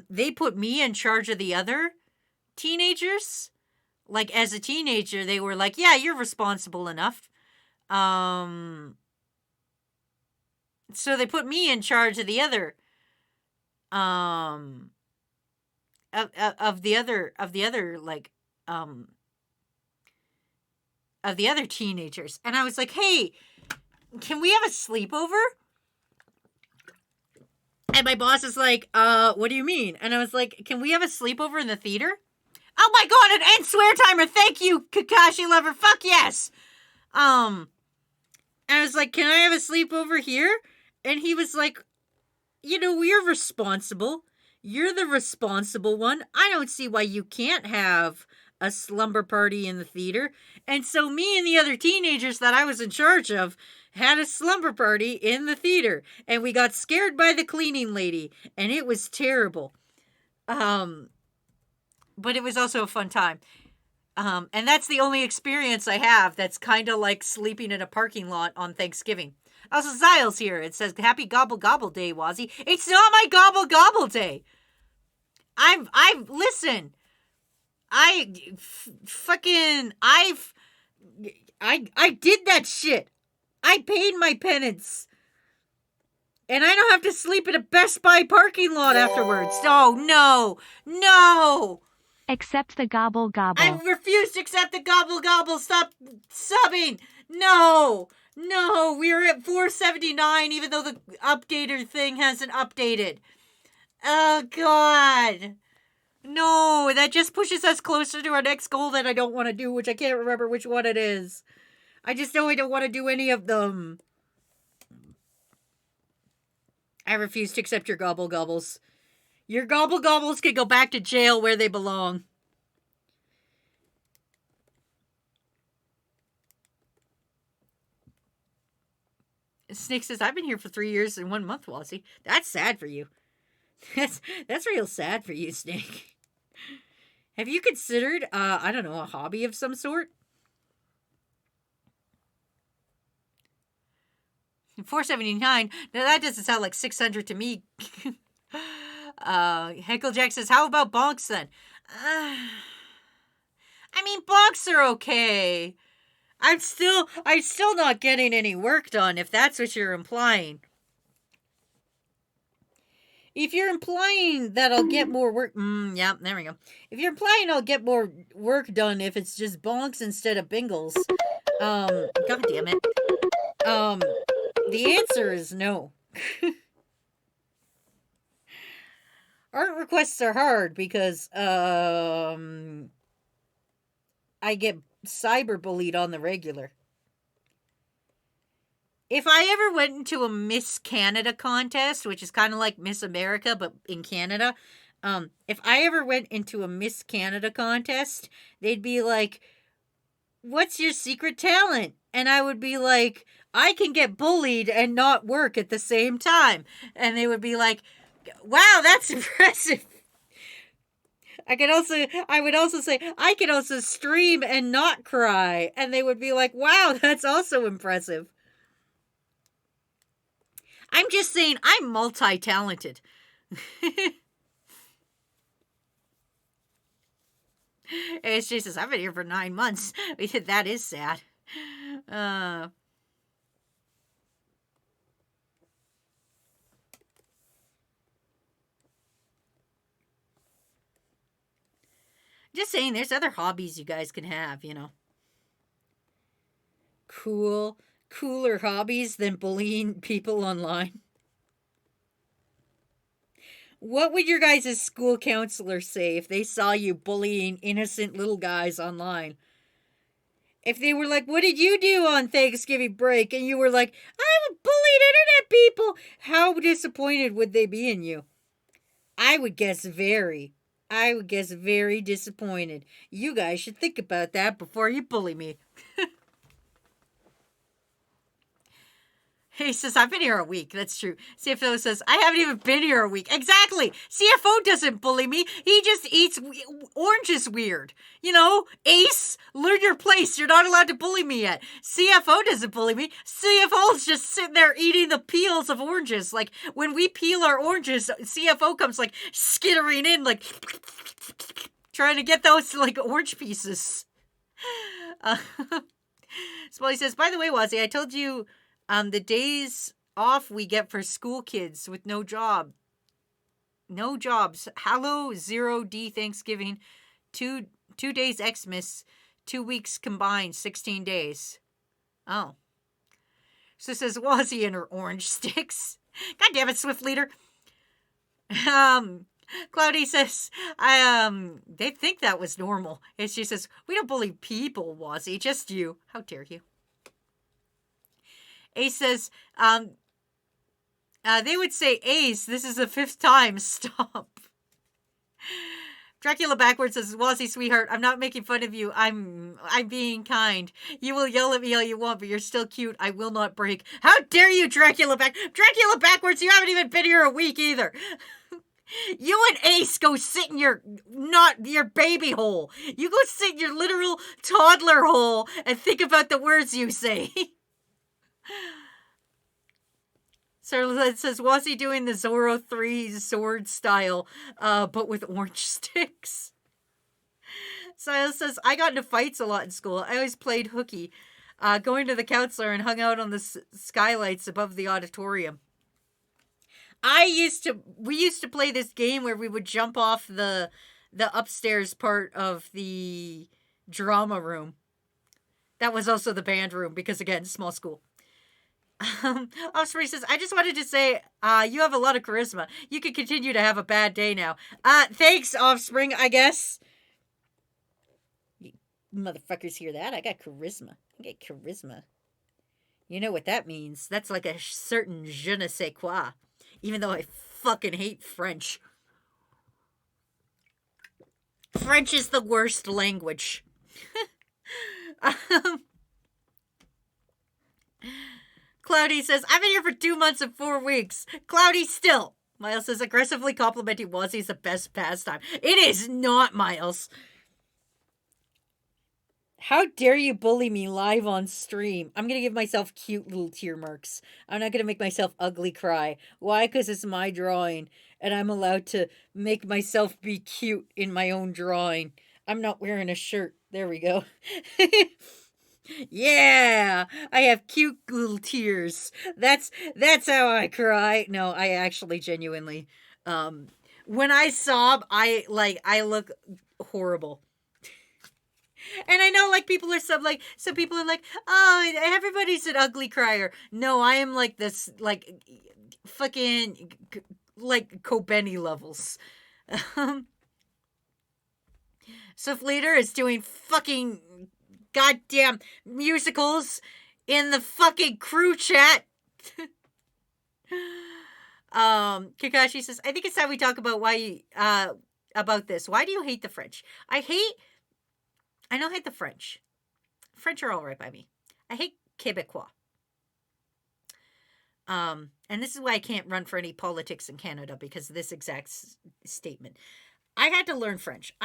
they put me in charge of the other teenagers. Like, as a teenager, they were like, yeah, you're responsible enough. So they put me in charge of the other, of the other teenagers. And I was like, hey, can we have a sleepover? And my boss is like, what do you mean? And I was like, can we have a sleepover in the theater? Oh my god, an end swear timer. Thank you, Kakashi Lover. Fuck yes. And I was like, can I have a sleepover here? And he was like, we're responsible. You're the responsible one. I don't see why you can't have a slumber party in the theater. And so me and the other teenagers that I was in charge of had a slumber party in the theater. And we got scared by the cleaning lady. And it was terrible. But it was also a fun time. And that's the only experience I have that's kind of like sleeping in a parking lot on Thanksgiving. Also, Ziles here. It says, happy Gobble Gobble Day, Wazzy. It's not my Gobble Gobble Day. Listen. I did that shit. I paid my penance. And I don't have to sleep in a Best Buy parking lot afterwards. Oh, no. Accept the gobble gobble. I refuse to accept the gobble gobble. Stop subbing. No, we're at 479 even though the updater thing hasn't updated. Oh, God. No, that just pushes us closer to our next goal that I don't want to do, which I can't remember which one it is. I just know I don't want to do any of them. I refuse to accept your gobble gobbles. Your gobble gobbles can go back to jail where they belong. Snake says, I've been here for 3 years and 1 month, Wazzy. That's sad for you. That's real sad for you, Snake. Have you considered, I don't know, a hobby of some sort? 479. Now that doesn't sound like 600 to me. Heckle Jack says, how about bonks then? I mean, bonks are okay. I'm still not getting any work done, if that's what you're implying. If you're implying that I'll get more work... yeah, there we go. If you're implying I'll get more work done if it's just bonks instead of bingles, god damn it. The answer is no. Art requests are hard because, I get cyberbullied on the regular. If I ever went into a Miss Canada contest, which is kind of like Miss America, but in Canada, if I ever went into a Miss Canada contest, they'd be like, what's your secret talent? And I would be like, I can get bullied and not work at the same time. And they would be like, wow, that's impressive. I would also say, I can also stream and not cry. And they would be like, wow, that's also impressive. I'm just saying, I'm multi-talented. ASJ says, I've been here for 9 months. That is sad. Just saying, there's other hobbies you guys can have, Cooler hobbies than bullying people online. What would your guys' school counselor say if they saw you bullying innocent little guys online? If they were like, what did you do on Thanksgiving break? And you were like, I bullied internet people. How disappointed would they be in you? I would guess very disappointed. You guys should think about that before you bully me. He says, I've been here a week. That's true. CFO says, I haven't even been here a week. Exactly. CFO doesn't bully me. He just eats oranges weird. You know, Ace, learn your place. You're not allowed to bully me yet. CFO doesn't bully me. CFO's just sitting there eating the peels of oranges. Like, when we peel our oranges, CFO comes, like, skittering in, like, trying to get those, like, orange pieces. Smalley says, by the way, Wazzy, I told you... the days off we get for school kids with no job. No jobs. Hello, 0D Thanksgiving. 2 days Xmas. 2 weeks combined, 16 days. Oh. So it says, Wazzy and her orange sticks. God damn it, Swift Leader. Cloudy says, they think that was normal. And she says, we don't bully people, Wazzy, just you. How dare you? Ace says, they would say, Ace, this is the 5th time. Stop. Dracula backwards says, Wazzy, sweetheart, I'm not making fun of you. I'm being kind. You will yell at me all you want, but you're still cute. I will not break. How dare you, Dracula backwards? You haven't even been here a week either. You and Ace go sit in your baby hole. You go sit in your literal toddler hole and think about the words you say. So it says, Wazzy doing the Zorro 3 sword style, but with orange sticks. Silas says, I got into fights a lot in school. I always played hooky, going to the counselor and hung out on the skylights above the auditorium. We used to play this game where we would jump off the upstairs part of the drama room. That was also the band room because, again, small school. Offspring says, I just wanted to say, you have a lot of charisma. You can continue to have a bad day now. Thanks, Offspring, I guess. You motherfuckers hear that? I got charisma. You know what that means. That's like a certain je ne sais quoi. Even though I fucking hate French. French is the worst language. Cloudy says, I've been here for 2 months and 4 weeks. Cloudy still. Miles says, aggressively complimenting Wazzy's the best pastime. It is not, Miles. How dare you bully me live on stream? I'm going to give myself cute little tear marks. I'm not going to make myself ugly cry. Why? Because it's my drawing, and I'm allowed to make myself be cute in my own drawing. I'm not wearing a shirt. There we go. Yeah, I have cute little tears. That's how I cry. No, I actually genuinely, when I sob, I look horrible. And I know, like, some people are like, oh, everybody's an ugly crier. No, I am like this, like, fucking, like, Kobeni levels. Swift Leader is doing fucking goddamn musicals in the fucking crew chat. Kakashi says, I think it's time we talk about about this. Why do you hate the French? I don't hate the French. French are all right by me. I hate Quebecois. And this is why I can't run for any politics in Canada, because of this exact statement. I had to learn French.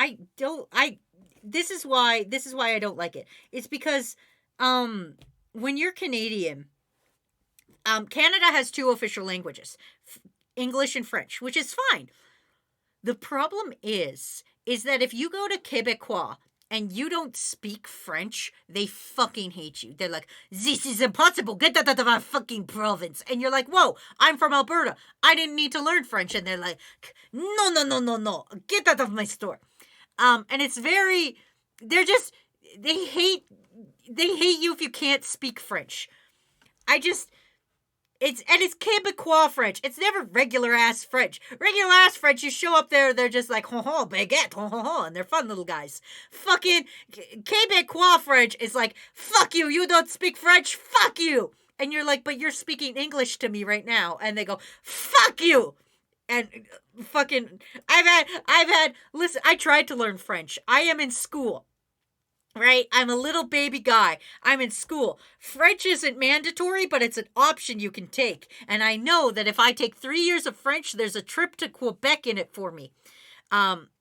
This is why I don't like it. It's because when you're Canadian, Canada has 2 official languages, English and French, which is fine. The problem is that if you go to Quebecois and you don't speak French, they fucking hate you. They're like, this is impossible. Get out of our fucking province. And you're like, whoa, I'm from Alberta. I didn't need to learn French. And they're like, no. Get out of my store. And it's very, they hate you if you can't speak French. It's Quebecois French. It's never regular ass French. Regular ass French, you show up there, they're just like, ho ho, baguette, ho ho ho, and they're fun little guys. Fucking Quebecois French is like, fuck you, you don't speak French, fuck you. And you're like, but you're speaking English to me right now. And they go, fuck you. And fucking, listen, I tried to learn French. I am in school. Right? I'm a little baby guy. I'm in school. French isn't mandatory, but it's an option you can take. And I know that if I take 3 years of French, there's a trip to Quebec in it for me.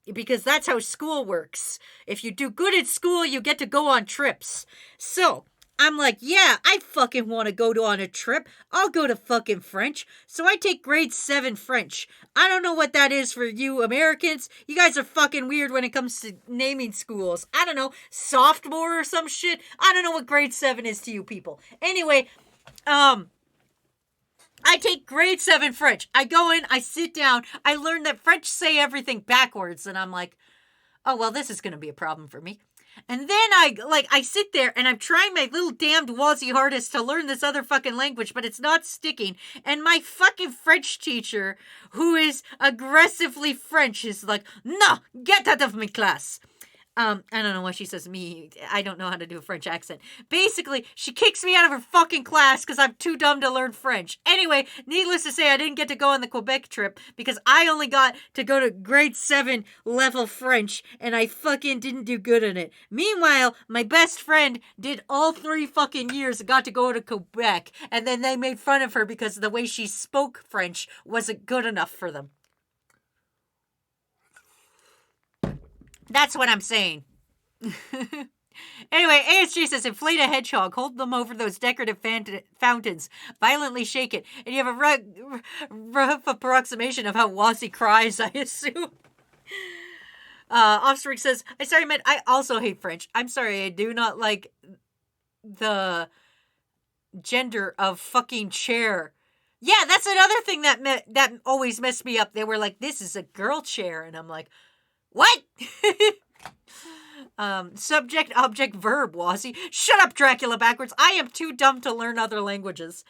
Because that's how school works. If you do good at school, you get to go on trips. So, I'm like, yeah, I fucking want to go on a trip. I'll go to fucking French. So I take grade 7 French. I don't know what that is for you Americans. You guys are fucking weird when it comes to naming schools. I don't know, sophomore or some shit. I don't know what grade 7 is to you people. Anyway, I take grade 7 French. I go in, I sit down, I learn that French say everything backwards, and I'm like, oh, well, this is going to be a problem for me. And then I sit there and I'm trying my little damned Wazzy hardest to learn this other fucking language, but it's not sticking. And my fucking French teacher, who is aggressively French, is like, no, get out of my class. I don't know why she says me. I don't know how to do a French accent. Basically, she kicks me out of her fucking class because I'm too dumb to learn French. Anyway, needless to say, I didn't get to go on the Quebec trip because I only got to go to grade 7 level French and I fucking didn't do good in it. Meanwhile, my best friend did all 3 fucking years and got to go to Quebec, and then they made fun of her because the way she spoke French wasn't good enough for them. That's what I'm saying. Anyway, ASG says, inflate a hedgehog, hold them over those decorative fountains, violently shake it, and you have a rough approximation of how Wazzy cries, I assume. Offspring says, I also hate French. I'm sorry, I do not like the gender of fucking chair. Yeah, that's another thing that always messed me up. They were like, this is a girl chair, and I'm like, what? Subject, object, verb, Wazzy. Shut up, Dracula backwards. I am too dumb to learn other languages.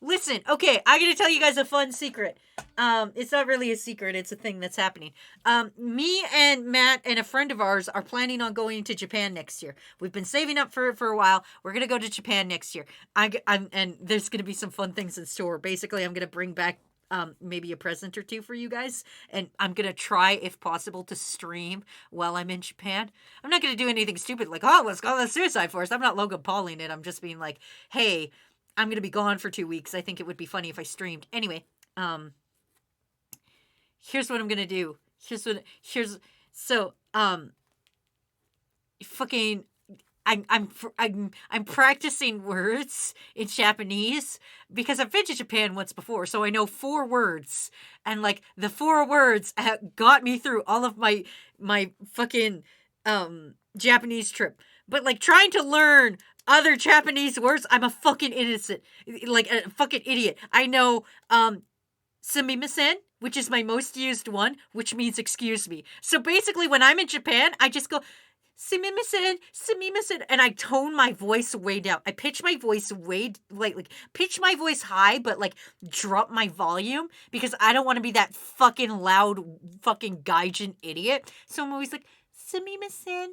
Listen, okay, I'm gonna tell you guys a fun secret. It's not really a secret, it's a thing that's happening. Me and Matt and a friend of ours are planning on going to Japan next year. We've been saving up for a while. We're gonna go to Japan next year. And there's gonna be some fun things in store. Basically, I'm gonna bring back maybe a present or two for you guys. And I'm going to try, if possible, to stream while I'm in Japan. I'm not going to do anything stupid like, oh, let's go to the Suicide Forest. I'm not Logan Pauling it. I'm just being like, hey, I'm going to be gone for 2 weeks. I think it would be funny if I streamed. Anyway, here's what I'm going to do. Fucking... I'm practicing words in Japanese because I've been to Japan once before, so I know 4 words, and like the 4 words got me through all of my fucking Japanese trip. But like trying to learn other Japanese words, I'm a fucking like a fucking idiot. I know sumimasen, which is my most used one, which means excuse me. So basically, when I'm in Japan, I just go, sumimasen, and I tone my voice way down. I pitch my voice way, like pitch my voice high, but like drop my volume because I don't want to be that fucking loud fucking gaijin idiot. So I'm always like, sumimasen,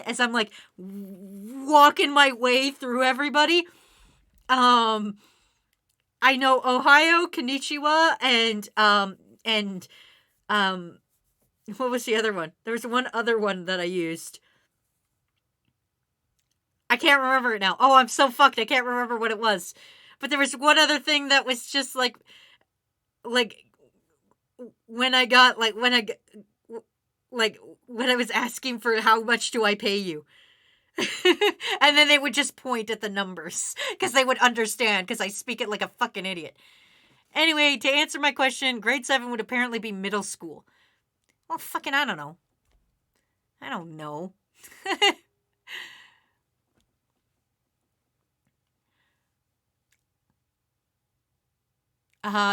as I'm like walking my way through everybody. I know Ohio, konnichiwa, and what was the other one? There was one other one that I used. I can't remember it now. Oh, I'm so fucked. I can't remember what it was. But there was one other thing that was just like when I was asking for how much do I pay you? And then they would just point at the numbers because they would understand because I speak it like a fucking idiot. Anyway, to answer my question, grade 7 would apparently be middle school. Well, fucking, I don't know.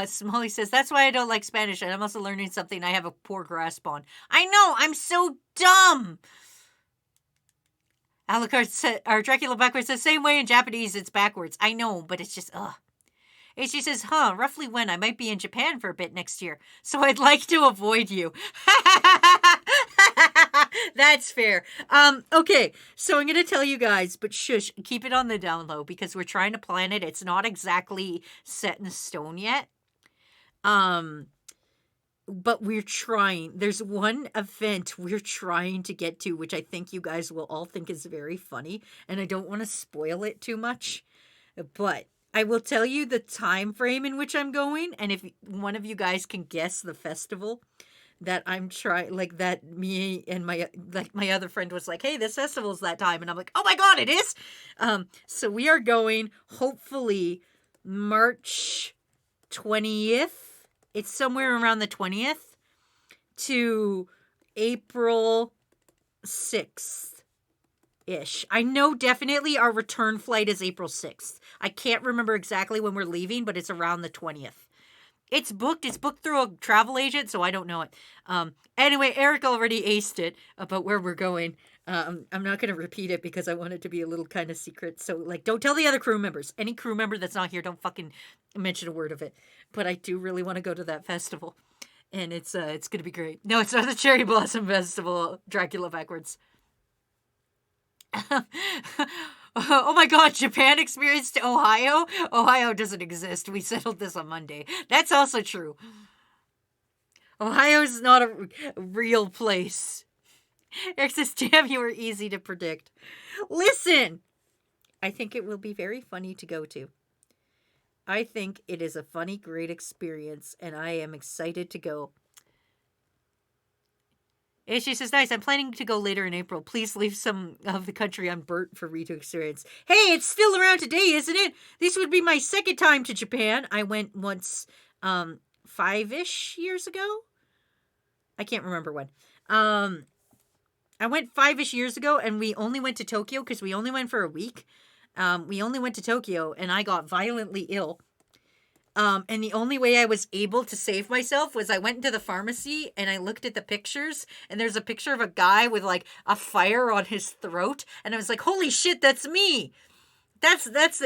Smalley says, that's why I don't like Spanish, and I'm also learning something I have a poor grasp on. I know, I'm so dumb! Alucard said, or Dracula backwards says, same way in Japanese, it's backwards. I know, but it's just, ugh. And she says, roughly when? I might be in Japan for a bit next year, so I'd like to avoid you. That's fair. Okay, so I'm going to tell you guys, but shush, keep it on the down low because we're trying to plan it. It's not exactly set in stone yet. But we're trying. There's one event we're trying to get to, which I think you guys will all think is very funny, and I don't want to spoil it too much, but I will tell you the time frame in which I'm going, and if one of you guys can guess the festival that I'm trying, like that me and my other friend was like, hey, this festival's that time, and I'm like, oh my god, it is. So we are going hopefully March 20th. It's somewhere around the 20th to April 6th ish. I know definitely our return flight is April 6th. I can't remember exactly when we're leaving, but it's around the 20th. It's booked. It's booked through a travel agent, so I don't know it. Anyway, Eric already aced it about where we're going. I'm not going to repeat it because I want it to be a little kind of secret. So, like, don't tell the other crew members. Any crew member that's not here, don't fucking mention a word of it. But I do really want to go to that festival. And it's going to be great. No, it's not the Cherry Blossom Festival, Dracula backwards. Oh my god, Japan experience to Ohio? Ohio doesn't exist. We settled this on Monday. That's also true. Ohio's not a real place. Eric says, damn, you were easy to predict. Listen, I think it will be very funny to go to. I think it is a funny, great experience, and I am excited to go. And she says, nice, I'm planning to go later in April. Please leave some of the country unburnt for me to experience. Hey, it's still around today, isn't it? This would be my second time to Japan. I went once 5-ish years ago. I can't remember when. I went 5-ish years ago, and we only went to Tokyo because we only went for a week. We only went to Tokyo, and I got violently ill. And the only way I was able to save myself was I went into the pharmacy and I looked at the pictures, and there's a picture of a guy with like a fire on his throat, and I was like, holy shit, that's me.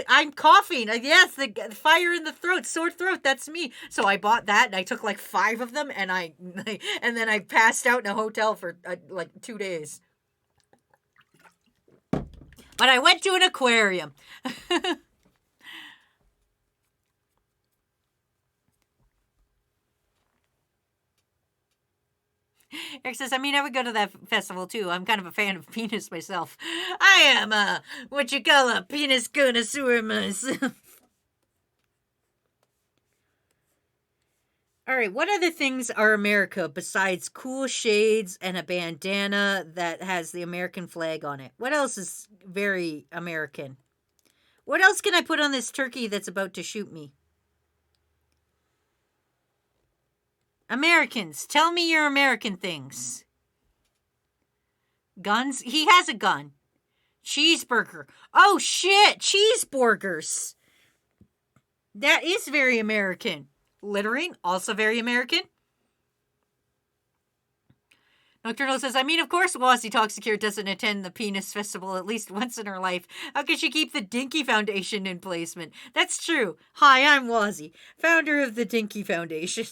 I'm coughing. Yes, the fire in the throat, sore throat, that's me. So I bought that and I took like 5 of them, and and then I passed out in a hotel for like 2 days. But I went to an aquarium. Eric says, I mean, I would go to that festival too. I'm kind of a fan of penis myself. I am what you call a penis connoisseur myself. All right, what other things are America besides cool shades and a bandana that has the American flag on it? What else is very American? What else can I put on this turkey that's about to shoot me? Americans, tell me your American things. Guns? He has a gun. Cheeseburger. Oh shit, cheeseburgers. That is very American. Littering, also very American. Nocturnal says, I mean, of course Wazzy Talk Secure doesn't attend the penis festival at least once in her life. How can she keep the Dinky Foundation in placement? That's true. Hi, I'm Wazzy, founder of the Dinky Foundation.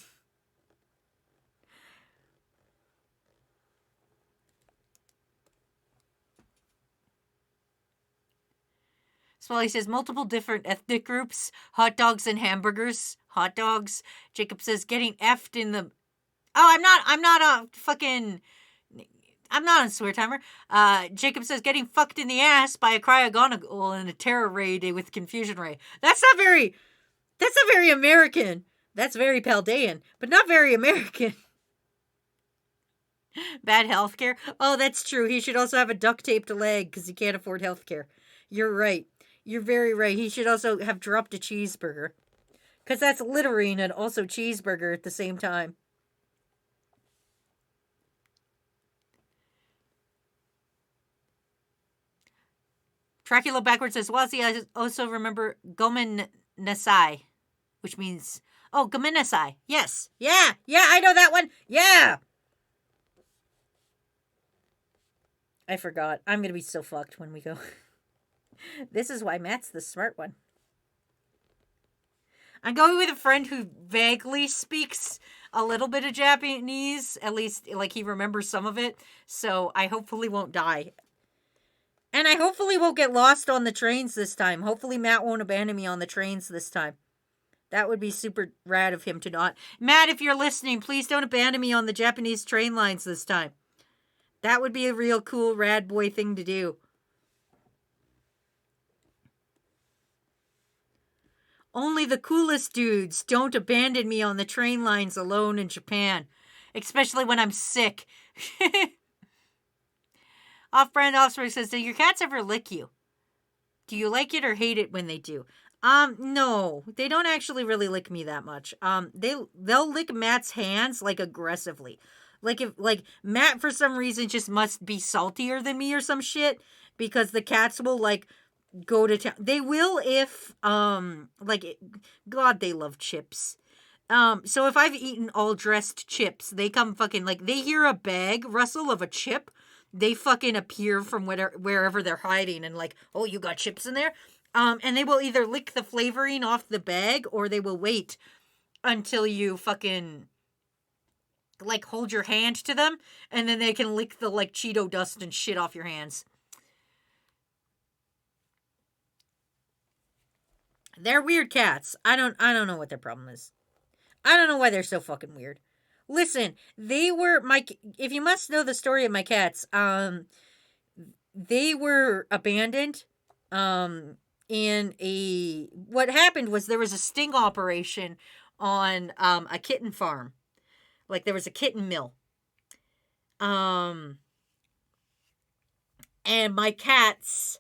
Smalley says, multiple different ethnic groups, hot dogs and hamburgers. Hot dogs. Jacob says, getting effed in the... Oh, I'm not on swear timer. Jacob says, getting fucked in the ass by a cryogonal in a terror raid with confusion ray. That's not very American. That's very Paldean, but not very American. Bad healthcare? Oh, that's true. He should also have a duct taped leg because he can't afford healthcare. You're right. You're very right. He should also have dropped a cheeseburger. Because that's littering and also cheeseburger at the same time. Dracula backwards says, Wazzy, I also remember Gomen Nasai, which means, oh, Gomen Nasai. Yes. Yeah, I know that one. Yeah. I forgot. I'm going to be so fucked when we go. This is why Matt's the smart one. I'm going with a friend who vaguely speaks a little bit of Japanese. At least, like, he remembers some of it. So I hopefully won't die. And I hopefully won't get lost on the trains this time. Hopefully Matt won't abandon me on the trains this time. That would be super rad of him to not. Matt, if you're listening, please don't abandon me on the Japanese train lines this time. That would be a real cool rad boy thing to do. Only the coolest dudes don't abandon me on the train lines alone in Japan. Especially when I'm sick. Off-brand Offspring says, do your cats ever lick you? Do you like it or hate it when they do? No. They don't actually really lick me that much. They'll lick Matt's hands, like, aggressively. Like, Matt, for some reason, just must be saltier than me or some shit. Because the cats will, like, go to town. They will if, God, they love chips. So if I've eaten all dressed chips, they come fucking, like, they hear a bag rustle of a chip, they fucking appear from wherever they're hiding and like, oh, you got chips in there? And they will either lick the flavoring off the bag or they will wait until you fucking, like, hold your hand to them and then they can lick the, like, Cheeto dust and shit off your hands. They're weird cats. I don't know what their problem is. I don't know why they're so fucking weird. Listen, they were if you must know the story of my cats, they were abandoned, what happened was there was a sting operation on, a kitten farm. Like, there was a kitten mill. And my cats,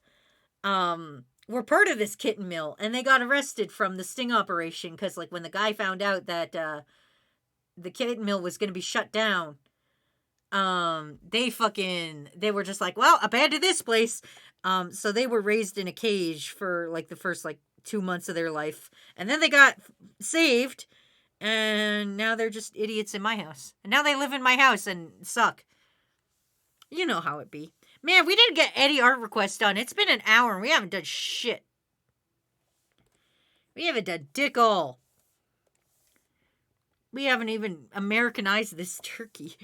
were part of this kitten mill, and they got arrested from the sting operation, because, like, when the guy found out that, the kitten mill was going to be shut down, they were just like, well, abandon this place. So they were raised in a cage for, like, the first, like, 2 months of their life, and then they got saved, and now they're just idiots in my house, and now they live in my house and suck. You know how it be. Man, we didn't get any art requests done. It's been an hour and we haven't done shit. We haven't done dick all. We haven't even Americanized this turkey.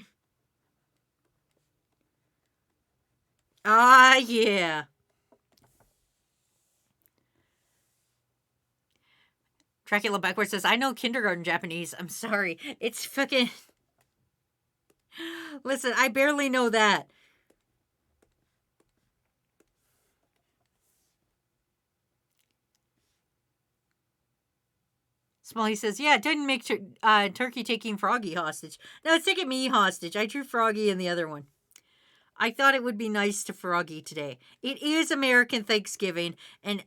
Ah, yeah. Dracula Backwards says, I know kindergarten Japanese. I'm sorry. It's fucking... Listen, I barely know that. Smalley says, yeah, it didn't make Turkey taking Froggy hostage. No, it's taking me hostage. I drew Froggy in the other one. I thought it would be nice to Froggy today. It is American Thanksgiving, and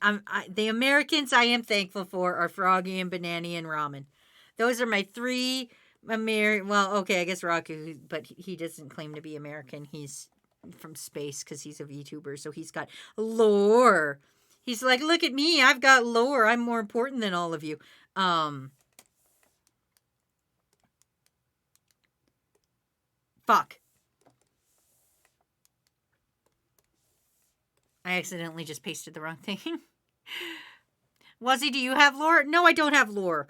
the Americans I am thankful for are Froggy and Banani and Ramen. Those are my three well, okay, I guess Raku, but he doesn't claim to be American. He's from space because he's a VTuber, so he's got lore. He's like, look at me, I've got lore. I'm more important than all of you. Fuck. I accidentally just pasted the wrong thing. Wuzzy, do you have lore? No, I don't have lore.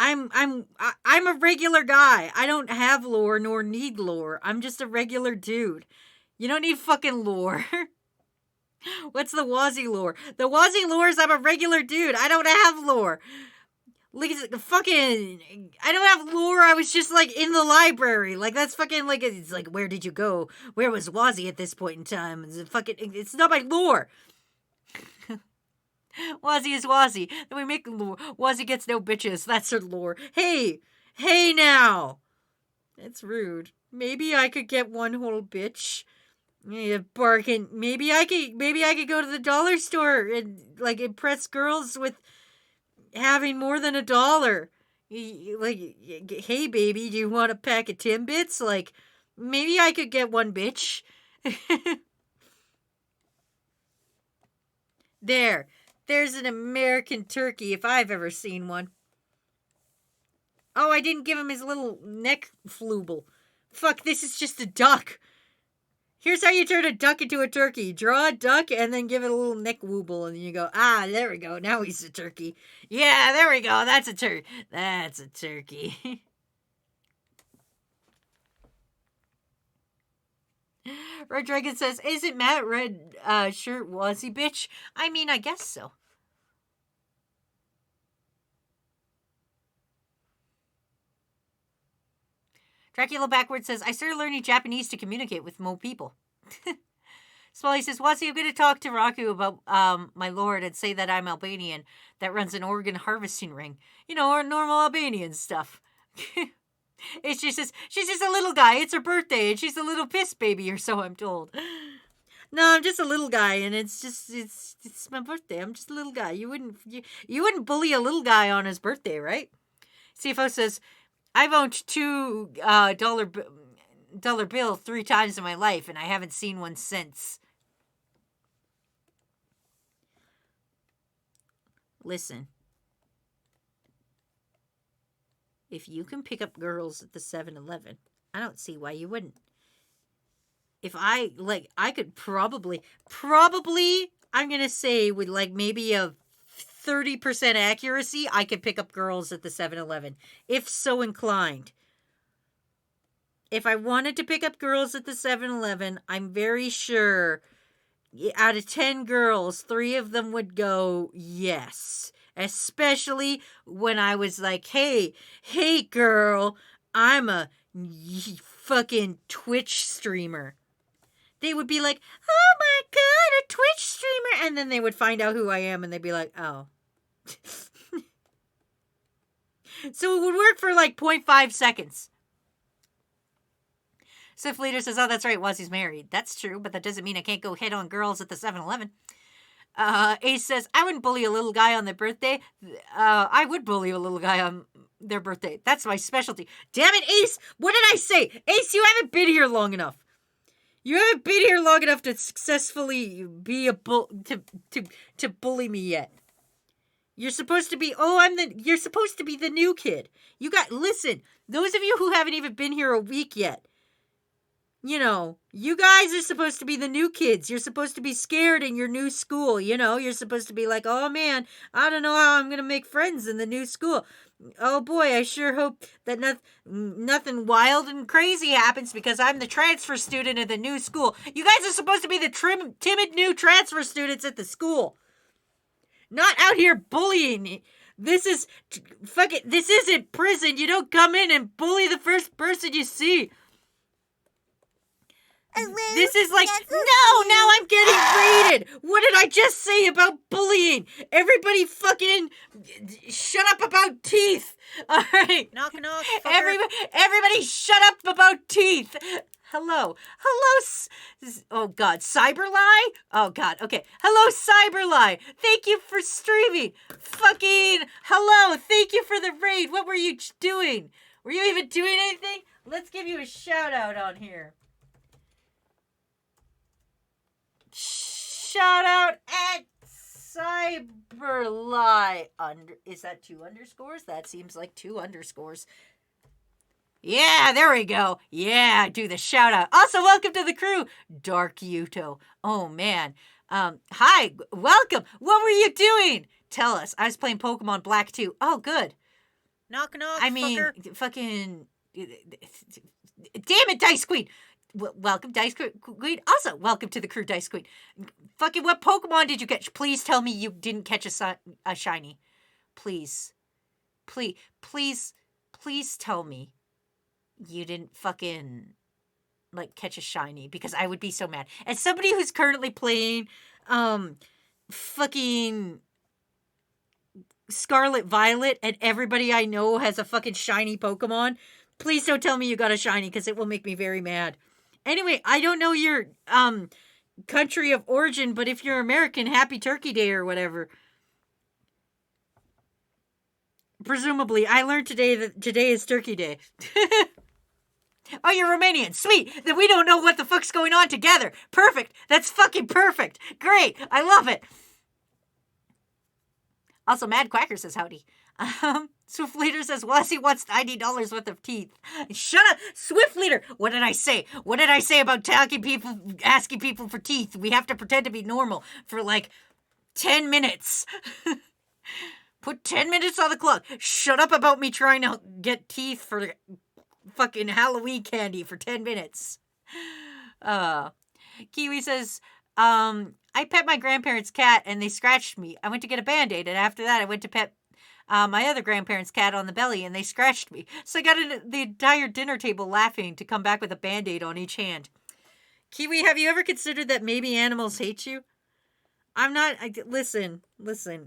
I'm a regular guy. I don't have lore nor need lore. I'm just a regular dude. You don't need fucking lore. What's the Wazzy lore? The Wazzy lore is I'm a regular dude. I don't have lore. Like, fucking, I don't have lore. I was just, like, in the library. Like, that's fucking, like, it's like, where did you go? Where was Wazzy at this point in time? It's not my lore. Wazzy is Wazzy. Then we make lore. Wazzy gets no bitches. That's her lore. Hey now. That's rude. Maybe I could get one whole bitch. Yeah, barking. Maybe I could go to the dollar store and, like, impress girls with having more than $1. Like, hey baby, do you want a pack of Timbits? Like, maybe I could get one bitch. There's an American turkey if I've ever seen one. Oh, I didn't give him his little neck flooble. Fuck, this is just a duck. Here's how you turn a duck into a turkey. Draw a duck and then give it a little neck wooble, and then you go, ah, there we go. Now he's a turkey. Yeah, there we go. That's a turkey. That's a turkey. Red Dragon says, isn't Matt red shirt wazy bitch? I mean, I guess so. Dracula Backward says, I started learning Japanese to communicate with more people. Smalley says, Wazi, I'm going to talk to Raku about my lord and say that I'm Albanian that runs an organ harvesting ring. You know, our normal Albanian stuff. It's just, she's just a little guy. It's her birthday, and she's a little piss baby, or so I'm told. No, I'm just a little guy, and it's my birthday. I'm just a little guy. You wouldn't bully a little guy on his birthday, right? CFO says, I've owned $2 bill 3 times in my life, and I haven't seen one since. Listen. If you can pick up girls at the 7-Eleven, I don't see why you wouldn't. If I could probably, I'm going to say with like maybe a 30% accuracy, I could pick up girls at the 7-Eleven, if so inclined. If I wanted to pick up girls at the 7-Eleven, I'm very sure out of 10 girls, 3 of them would go yes. Especially when I was like, hey girl, I'm a fucking Twitch streamer. They would be like, oh my god, a Twitch streamer. And then they would find out who I am and they'd be like, oh. So it would work for like 0.5 seconds. Sif Leader says, oh, that's right, Wazi's married. That's true, but that doesn't mean I can't go hit on girls at the 7-Eleven. Ace says, I wouldn't bully a little guy on their birthday. I would bully a little guy on their birthday. That's my specialty. Damn it, Ace! What did I say? Ace, you haven't been here long enough. You haven't been here long enough to successfully be a to bully me yet. You're supposed to be, you're supposed to be the new kid. Listen, those of you who haven't even been here a week yet, you know, you guys are supposed to be the new kids. You're supposed to be scared in your new school. You know, you're supposed to be like, oh man, I don't know how I'm going to make friends in the new school. Oh boy, I sure hope that nothing wild and crazy happens because I'm the transfer student at the new school. You guys are supposed to be the timid new transfer students at the school. Not out here bullying. This isn't prison. You don't come in and bully the first person you see. This is like, no, now I'm getting raided. What did I just say about bullying? Everybody fucking shut up about teeth. All right. Knock, knock. Everybody shut up about teeth. Hello, oh God, Cyberlie? Oh God, okay. Hello, Cyberlie. Thank you for streaming. Fucking hello, thank you for the raid. What were you doing? Were you even doing anything? Let's give you a shout out on here. Shout out at Cyberlie. Is that 2 underscores? That seems like 2 underscores. Yeah, there we go. Yeah, do the shout out. Also, welcome to the crew, Dark Yuto. Oh man. Hi, welcome. What were you doing? Tell us. I was playing Pokemon Black 2. Oh, good. Knock, knock. I mean, fucker. fucking. Damn it, Dice Queen. Welcome, Dice Queen. Also, welcome to the crew, Dice Queen. Fucking what Pokemon did you catch? Please tell me you didn't catch a shiny. Please tell me you didn't fucking, like, catch a shiny, because I would be so mad. As somebody who's currently playing, fucking Scarlet Violet, and everybody I know has a fucking shiny Pokemon, please don't tell me you got a shiny, because it will make me very mad. Anyway, I don't know your country of origin, but if you're American, happy Turkey Day or whatever. Presumably, I learned today that today is Turkey Day. Oh, you're Romanian. Sweet. Then we don't know what the fuck's going on together. Perfect. That's fucking perfect. Great. I love it. Also, Mad Quacker says howdy. Swift Leader says, Wazzy wants $90 worth of teeth. Shut up! Swift Leader! What did I say? What did I say about asking people for teeth? We have to pretend to be normal for like 10 minutes. Put 10 minutes on the clock. Shut up about me trying to get teeth for fucking Halloween candy for 10 minutes. Kiwi says, I pet my grandparents' cat and they scratched me. I went to get a Band-Aid, and after that I went to pet my other grandparents' cat on the belly and they scratched me. So I got the entire dinner table laughing to come back with a Band-Aid on each hand. Kiwi, have you ever considered that maybe animals hate you? Listen,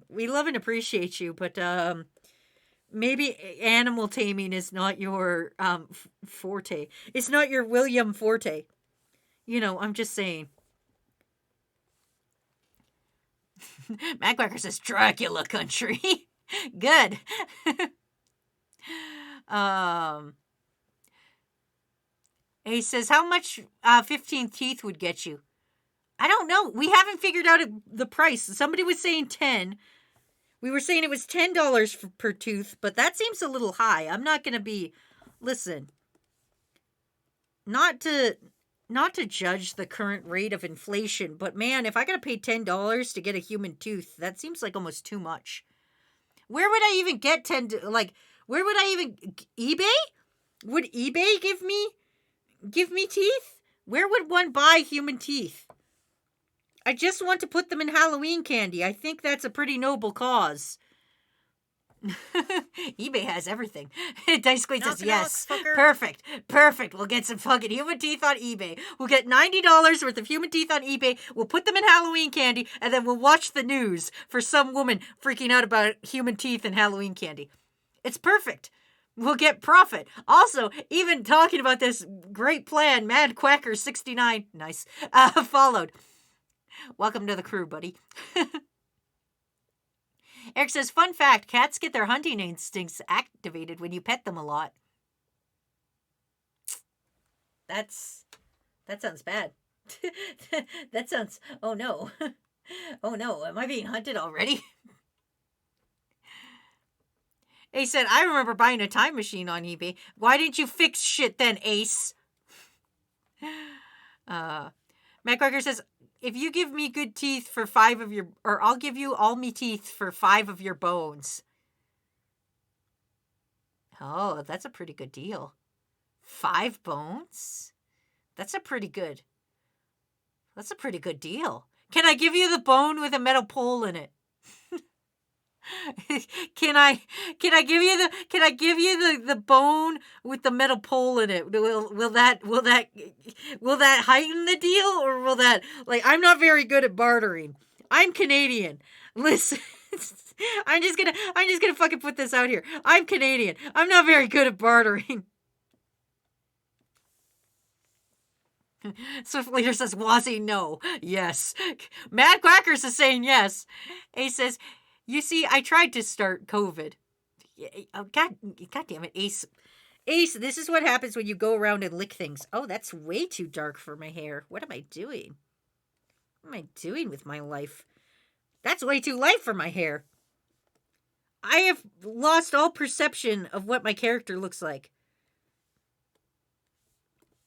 we love and appreciate you, but maybe animal taming is not your forte. It's not your William Forte. You know, I'm just saying. Matt Quacker says Dracula country. Good. He says, how much 15 teeth would get you? I don't know. We haven't figured out the price. Somebody was saying 10. We were saying it was $10 per tooth, but that seems a little high. I'm not going to be... Listen. Not to judge the current rate of inflation, but man, if I got to pay $10 to get a human tooth, that seems like almost too much. Where would I even get where would I even... eBay? Would eBay give me teeth? Where would one buy human teeth? I just want to put them in Halloween candy. I think that's a pretty noble cause. eBay has everything. Dice Queen says yes. Perfect. We'll get some fucking human teeth on eBay. We'll get $90 worth of human teeth on eBay. We'll put them in Halloween candy, and then we'll watch the news for some woman freaking out about human teeth and Halloween candy. It's perfect. We'll get profit. Also, even talking about this great plan, Mad Quacker 69, nice, followed. Welcome to the crew, buddy. Eric says, fun fact, cats get their hunting instincts activated when you pet them a lot. That sounds bad. That sounds, oh no. Oh no, am I being hunted already? Ace said, I remember buying a time machine on eBay. Why didn't you fix shit then, Ace? Matt Quaker says, if you give me good teeth for 5 of your... Or I'll give you all me teeth for 5 of your bones. Oh, that's a pretty good deal. 5 bones? That's a pretty good deal. Can I give you the bone with a metal pole in it? Can I give you the bone with the metal pole in it? Will that heighten the deal, or will that, like, I'm not very good at bartering. I'm Canadian. Listen, I'm just gonna fucking put this out here. I'm Canadian. I'm not very good at bartering. Swift Leader says, Wazzy, no. Yes. Mad Quackers is saying yes. He says, you see, I tried to start COVID. Oh, God damn it, Ace. Ace, this is what happens when you go around and lick things. Oh, that's way too dark for my hair. What am I doing? What am I doing with my life? That's way too light for my hair. I have lost all perception of what my character looks like.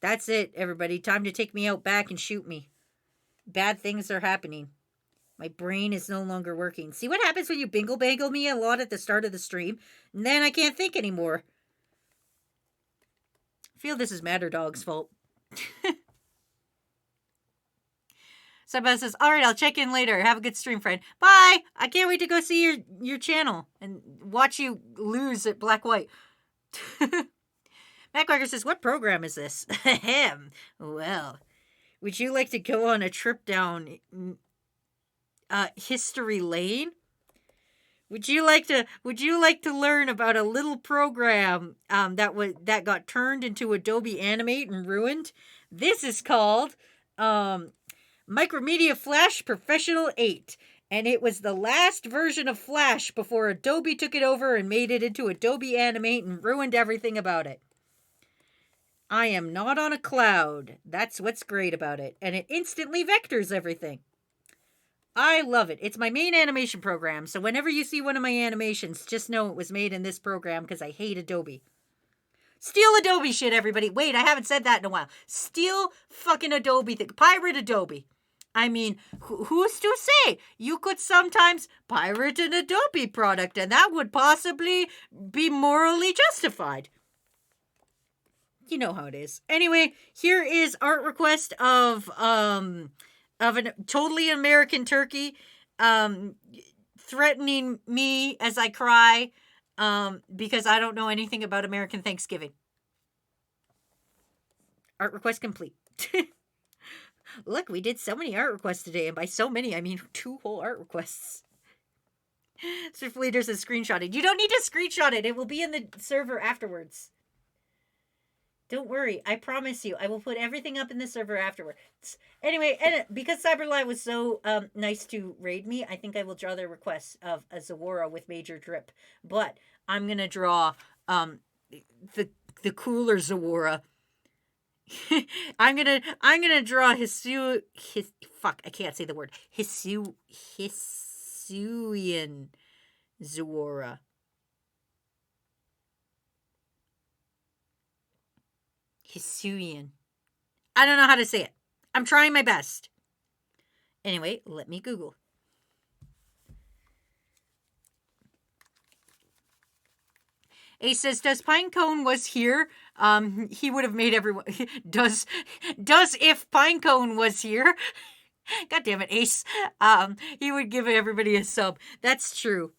That's it, everybody. Time to take me out back and shoot me. Bad things are happening. My brain is no longer working. See what happens when you bingle bangle me a lot at the start of the stream? And then I can't think anymore. I feel this is Matter Dog's fault. Somebody says, all right, I'll check in later. Have a good stream, friend. Bye! I can't wait to go see your channel and watch you lose at Black White. Matt Quacker says, what program is this? Well, would you like to go on a trip down history lane? Would you like to learn about a little program that got turned into Adobe Animate and ruined? This is called Micromedia Flash Professional 8, and it was the last version of Flash before Adobe took it over and made it into Adobe Animate and ruined everything about it. I am not on a cloud. That's what's great about it, and it instantly vectors everything. I love it. It's my main animation program, so whenever you see one of my animations, just know it was made in this program because I hate Adobe. Steal Adobe shit, everybody. Wait, I haven't said that in a while. Steal fucking Adobe thing. Pirate Adobe. I mean, who's to say? You could sometimes pirate an Adobe product, and that would possibly be morally justified. You know how it is. Anyway, here is art request of a totally American turkey threatening me as I cry because I don't know anything about American Thanksgiving. Art request complete. Look, we did so many art requests today, and by so many, I mean 2 whole art requests. Swift Leader says screenshot it. You don't need to screenshot it. It will be in the server afterwards. Don't worry. I promise you. I will put everything up in the server afterwards. Anyway, and because Cyberlight was so nice to raid me, I think I will draw their request of a Zawara with major drip. But I'm going to draw the cooler Zawara. I'm gonna draw fuck, I can't say the word. Hisuian Zawara. Hisuian. I don't know how to say it. I'm trying my best. Anyway, let me Google. Ace says, does Pinecone was here? He would have made everyone... Does if Pinecone was here? God damn it, Ace. He would give everybody a sub. That's true.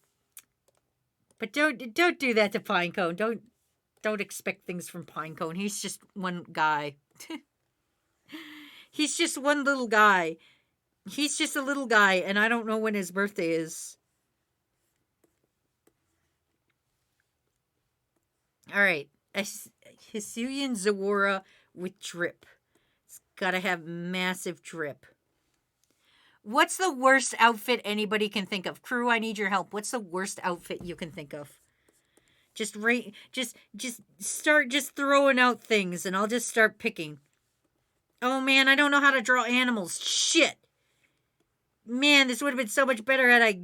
But don't do that to Pinecone. Don't expect things from Pinecone. He's just one guy. He's just one little guy. He's just a little guy, and I don't know when his birthday is. All right, Hisuian Zawara with drip. It's gotta have massive drip. What's the worst outfit anybody can think of? Crew, I need your help. What's the worst outfit you can think of? Just start throwing out things, and I'll just start picking. Oh man, I don't know how to draw animals. Shit. Man, this would have been so much better had I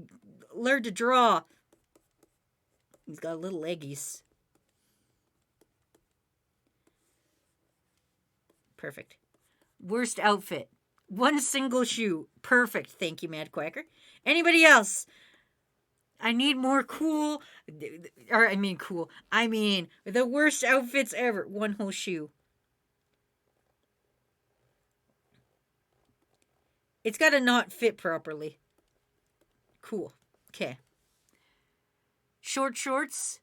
learned to draw. He's got little leggies. Perfect. Worst outfit. One single shoe. Perfect. Thank you, Mad Quacker. Anybody else? I need more cool. Cool. I mean, the worst outfits ever. One whole shoe. It's got to not fit properly. Cool. Okay. Short shorts.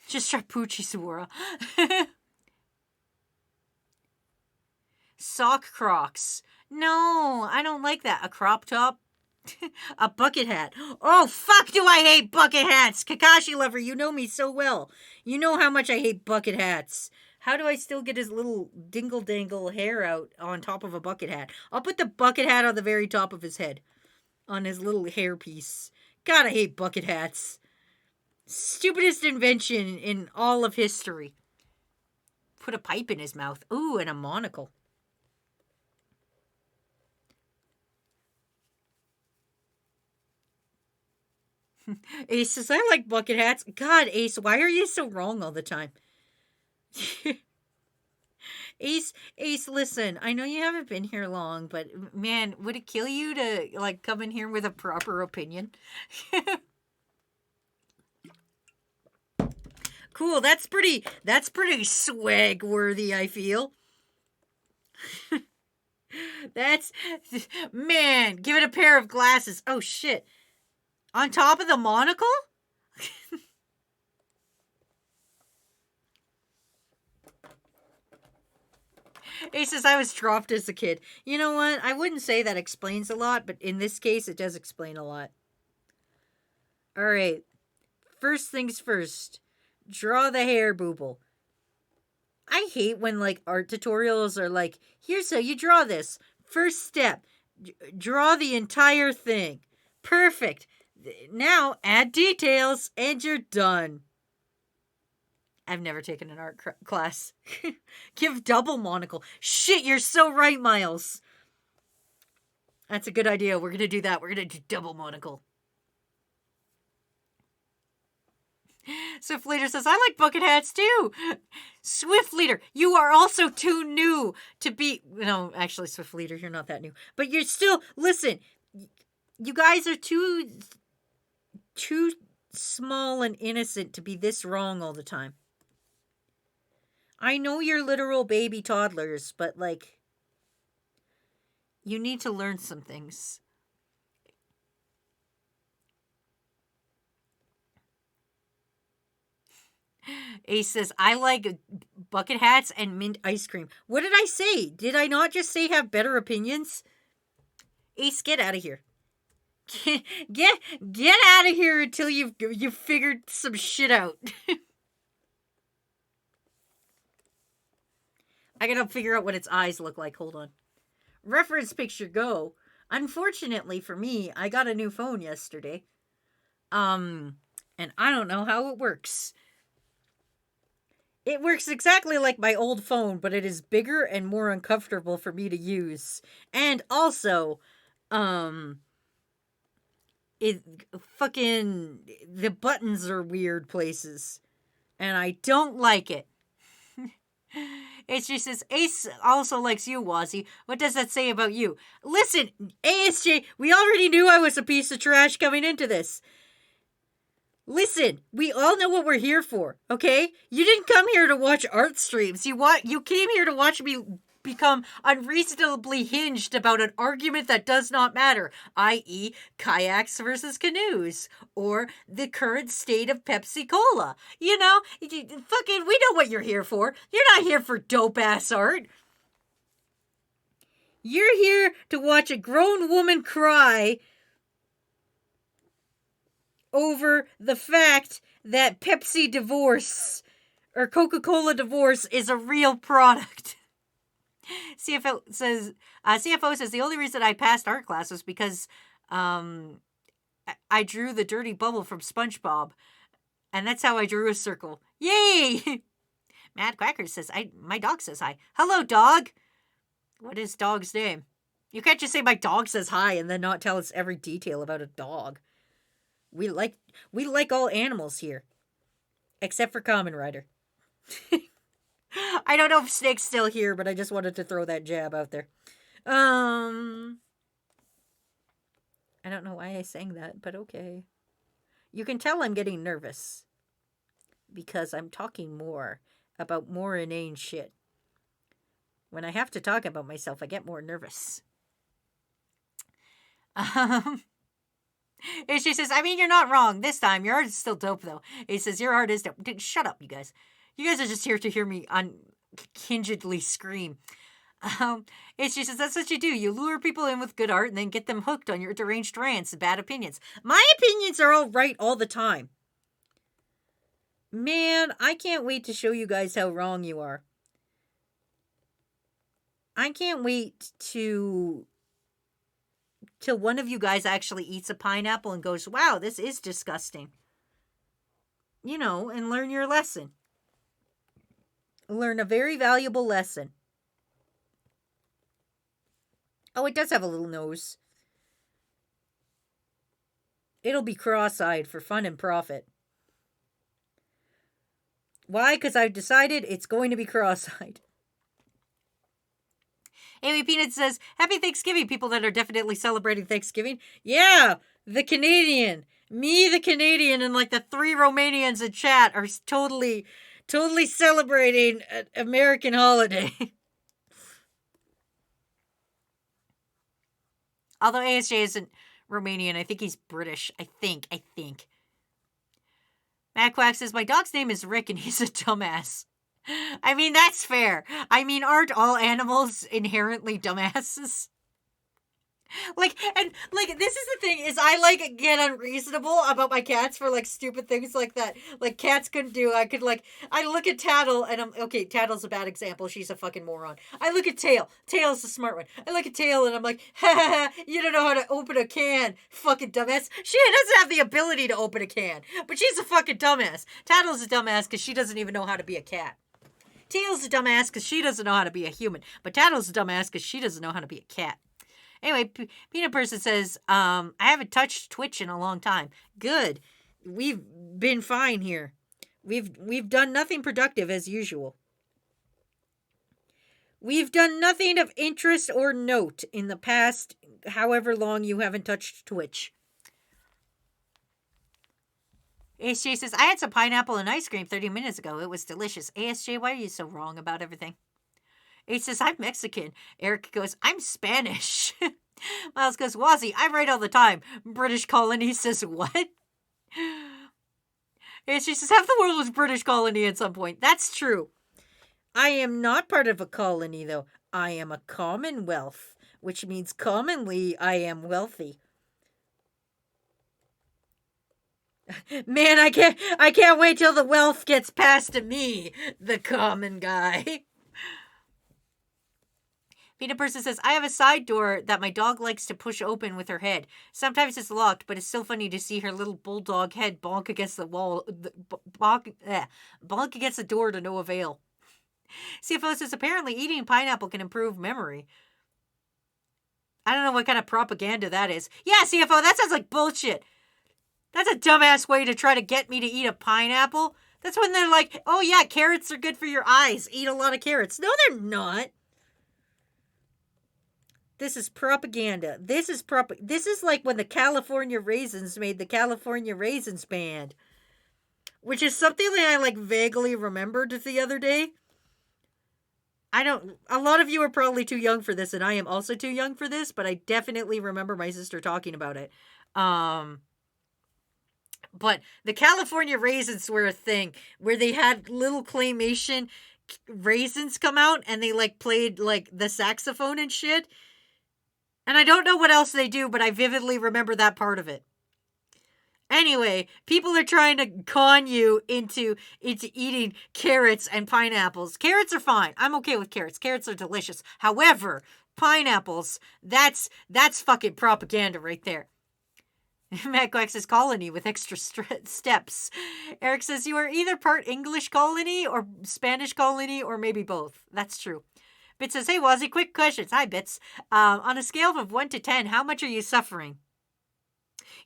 Just try Poochie Sawara. Sock Crocs. No, I don't like that. A crop top. A bucket hat. Oh, fuck do I hate bucket hats. Kakashi lover, you know me so well. You know how much I hate bucket hats. How do I still get his little dingle-dangle hair out on top of a bucket hat? I'll put the bucket hat on the very top of his head. On his little hairpiece. God, I hate bucket hats. Stupidest invention in all of history. Put a pipe in his mouth. Ooh, and a monocle. Ace says, I like bucket hats. God, Ace, why are you so wrong all the time? Ace, listen, I know you haven't been here long, but man, would it kill you to like come in here with a proper opinion? Cool, that's pretty swag worthy, I feel. Man, give it a pair of glasses. Oh shit. On top of the monocle? He says, I was dropped as a kid. You know what? I wouldn't say that explains a lot, but in this case, it does explain a lot. All right. First things first. Draw the hair booble. I hate when, like, art tutorials are like, here's how you draw this. First step. Draw the entire thing. Perfect. Now, add details, and you're done. I've never taken an art class. Give double monocle. Shit, you're so right, Miles. That's a good idea. We're going to do that. We're going to do double monocle. Swift Leader says, I like bucket hats too. Swift Leader, you are also too new to be... No, actually, Swift Leader, you're not that new. But you're still... Listen, you guys are too small and innocent to be this wrong all the time. I know you're literal baby toddlers, but, like, you need to learn some things. Ace says, I like bucket hats and mint ice cream. What did I say? Did I not just say have better opinions? Ace, get out of here. Get out of here until you've figured some shit out. I gotta figure out what its eyes look like. Hold on. Reference picture go. Unfortunately for me, I got a new phone yesterday. And I don't know how it works. It works exactly like my old phone, but it is bigger and more uncomfortable for me to use. And also, the buttons are weird places. And I don't like it. ASJ says, Ace also likes you, Wazzy. What does that say about you? Listen, ASJ, we already knew I was a piece of trash coming into this. Listen, we all know what we're here for, okay? You didn't come here to watch art streams. You came here to watch me become unreasonably hinged about an argument that does not matter, i.e. kayaks versus canoes, or the current state of Pepsi Cola. You know, we know what you're here for. You're not here for dope-ass art. You're here to watch a grown woman cry over the fact that Pepsi divorce or Coca-Cola divorce is a real product. CFO says the only reason I passed art class was because I drew the dirty bubble from SpongeBob, and that's how I drew a circle. Yay! Mad Quacker says, my dog says hi. Hello, dog. What is dog's name? You can't just say my dog says hi and then not tell us every detail about a dog. We like all animals here, except for Kamen Rider. I don't know if Snake's still here, but I just wanted to throw that jab out there. I don't know why I sang that, but okay. You can tell I'm getting nervous because I'm talking more about more inane shit. When I have to talk about myself, I get more nervous. And she says, I mean, you're not wrong. This time, your art is still dope, though. He says, your art is dope. Dude, shut up, you guys. You guys are just here to hear me unhingedly scream. And she says, that's what you do. You lure people in with good art and then get them hooked on your deranged rants and bad opinions. My opinions are all right all the time. Man, I can't wait to show you guys how wrong you are. I can't wait till one of you guys actually eats a pineapple and goes, wow, this is disgusting. You know, and learn your lesson. Learn a very valuable lesson. Oh, it does have a little nose. It'll be cross-eyed for fun and profit. Why? Because I've decided it's going to be cross-eyed. Amy Peanut says, Happy Thanksgiving, people that are definitely celebrating Thanksgiving. Yeah, the Canadian. Me, the Canadian, and like the 3 Romanians in chat are totally celebrating an American holiday. Although ASJ isn't Romanian, I think he's British. I think. Matt Quack says, my dog's name is Rick and he's a dumbass. I mean, that's fair. I mean, aren't all animals inherently dumbasses? This is the thing, is I, get unreasonable about my cats for, stupid things like that. Like, cats couldn't do, I look at Tattle, and okay, Tattle's a bad example, she's a fucking moron. I look at Tail, Tail's the smart one. I look at Tail, and I'm like, ha, you don't know how to open a can, fucking dumbass. She doesn't have the ability to open a can, but she's a fucking dumbass. Tattle's a dumbass because she doesn't even know how to be a cat. Tail's a dumbass because she doesn't know how to be a human, but Tattle's a dumbass because she doesn't know how to be a cat. Anyway, Peanut Person says, I haven't touched Twitch in a long time. Good. We've been fine here. We've done nothing productive as usual. We've done nothing of interest or note in the past however long you haven't touched Twitch. ASJ says, I had some pineapple and ice cream 30 minutes ago. It was delicious. ASJ, why are you so wrong about everything? H says, I'm Mexican. Eric goes, I'm Spanish. Miles goes, Wazzy, I write all the time. British colony says, what? ASJ says, half the world was British colony at some point. That's true. I am not part of a colony, though. I am a commonwealth, which means commonly I am wealthy. Man, I can't wait till the wealth gets passed to me, the common guy. Peanut Person says, I have a side door that my dog likes to push open with her head. Sometimes it's locked, but it's still funny to see her little bulldog head bonk against the wall, bonk against the door to no avail. CFO says, apparently eating pineapple can improve memory. I don't know what kind of propaganda that is. Yeah, CFO, that sounds like bullshit. That's a dumbass way to try to get me to eat a pineapple. That's when they're like, oh yeah, carrots are good for your eyes. Eat a lot of carrots. No, they're not. This is propaganda. This is like when the California Raisins made the California Raisins Band. Which is something that I vaguely remembered the other day. A lot of you are probably too young for this, and I am also too young for this, but I definitely remember my sister talking about it. But the California Raisins were a thing where they had little claymation raisins come out and they played the saxophone and shit. And I don't know what else they do, but I vividly remember that part of it. Anyway, people are trying to con you into eating carrots and pineapples. Carrots are fine. I'm okay with carrots. Carrots are delicious. However, pineapples, that's fucking propaganda right there. Matt Quack says colony with extra steps. Eric says you are either part English colony or Spanish colony or maybe both. That's true. Bits says, hey Wazzy, quick questions. Hi Bits. On a scale of 1 to 10, how much are you suffering?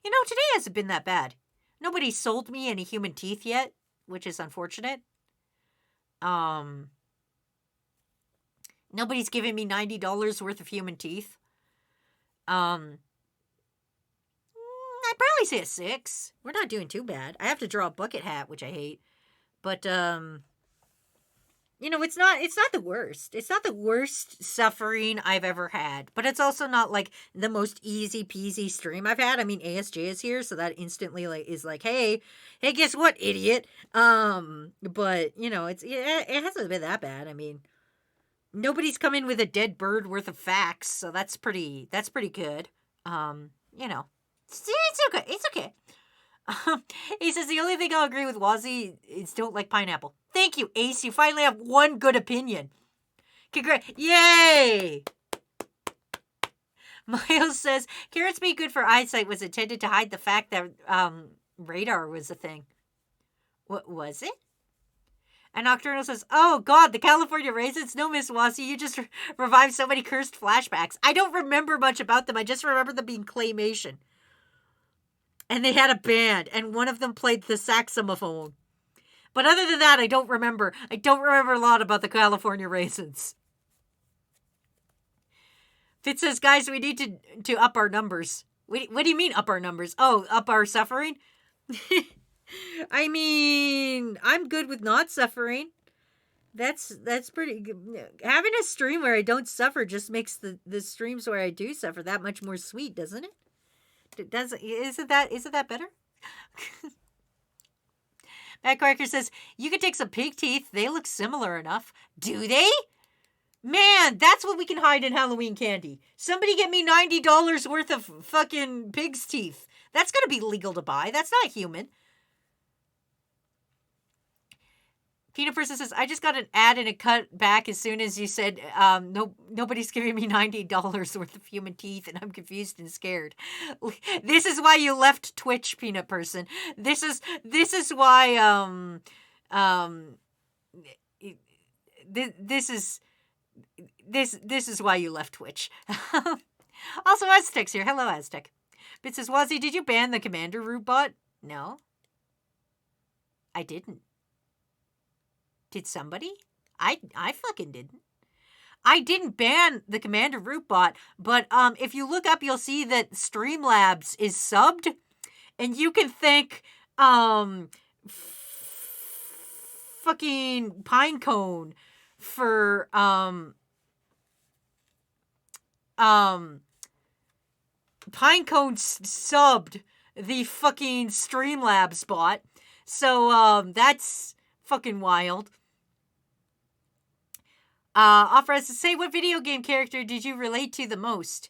You know, today hasn't been that bad. Nobody sold me any human teeth yet, which is unfortunate. Nobody's giving me $90 worth of human teeth. I'd probably say a 6. We're not doing too bad. I have to draw a bucket hat, which I hate. But, you know, it's not the worst. It's not the worst suffering I've ever had. But it's also not, the most easy peasy stream I've had. I mean, ASJ is here, so that instantly, is hey, guess what, idiot? But, you know, it hasn't been that bad. I mean, nobody's come in with a dead bird worth of facts, so that's pretty good. You know. It's okay. It's okay. He says, the only thing I'll agree with Wazzy is don't like pineapple. Thank you, Ace. You finally have one good opinion. Yay! Miles says, carrots being good for eyesight was intended to hide the fact that radar was a thing. What was it? And Nocturnal says, oh God, the California Raisins? No, Miss Wazzy, you just revived so many cursed flashbacks. I don't remember much about them. I just remember them being claymation. And they had a band, and one of them played the saxophone. But other than that, I don't remember. I don't remember a lot about the California Raisins. Fitz says, guys, we need to up our numbers. What do you mean up our numbers? Oh, up our suffering? I mean, I'm good with not suffering. That's pretty good. Having a stream where I don't suffer just makes the streams where I do suffer that much more sweet, doesn't it? Isn't that better? Matt Quaker says, you could take some pig teeth. They look similar enough. Do they? Man, that's what we can hide in Halloween candy. Somebody get me $90 worth of fucking pig's teeth. That's going to be legal to buy. That's not human. Peanut Person says, I just got an ad and a cut back as soon as you said, nobody's giving me $90 worth of human teeth, and I'm confused and scared. This is why you left Twitch, Peanut Person. This is why, this is why you left Twitch. Also, Aztec's here. Hello, Aztec. Bit says, Wazzy, did you ban the Commander Root bot? No. I didn't. Did somebody? I fucking didn't. I didn't ban the Commander Root bot, but if you look up, you'll see that Streamlabs is subbed, and you can thank fucking Pinecone for Pinecone subbed the fucking Streamlabs bot. So that's fucking wild. Offers to say, what video game character did you relate to the most?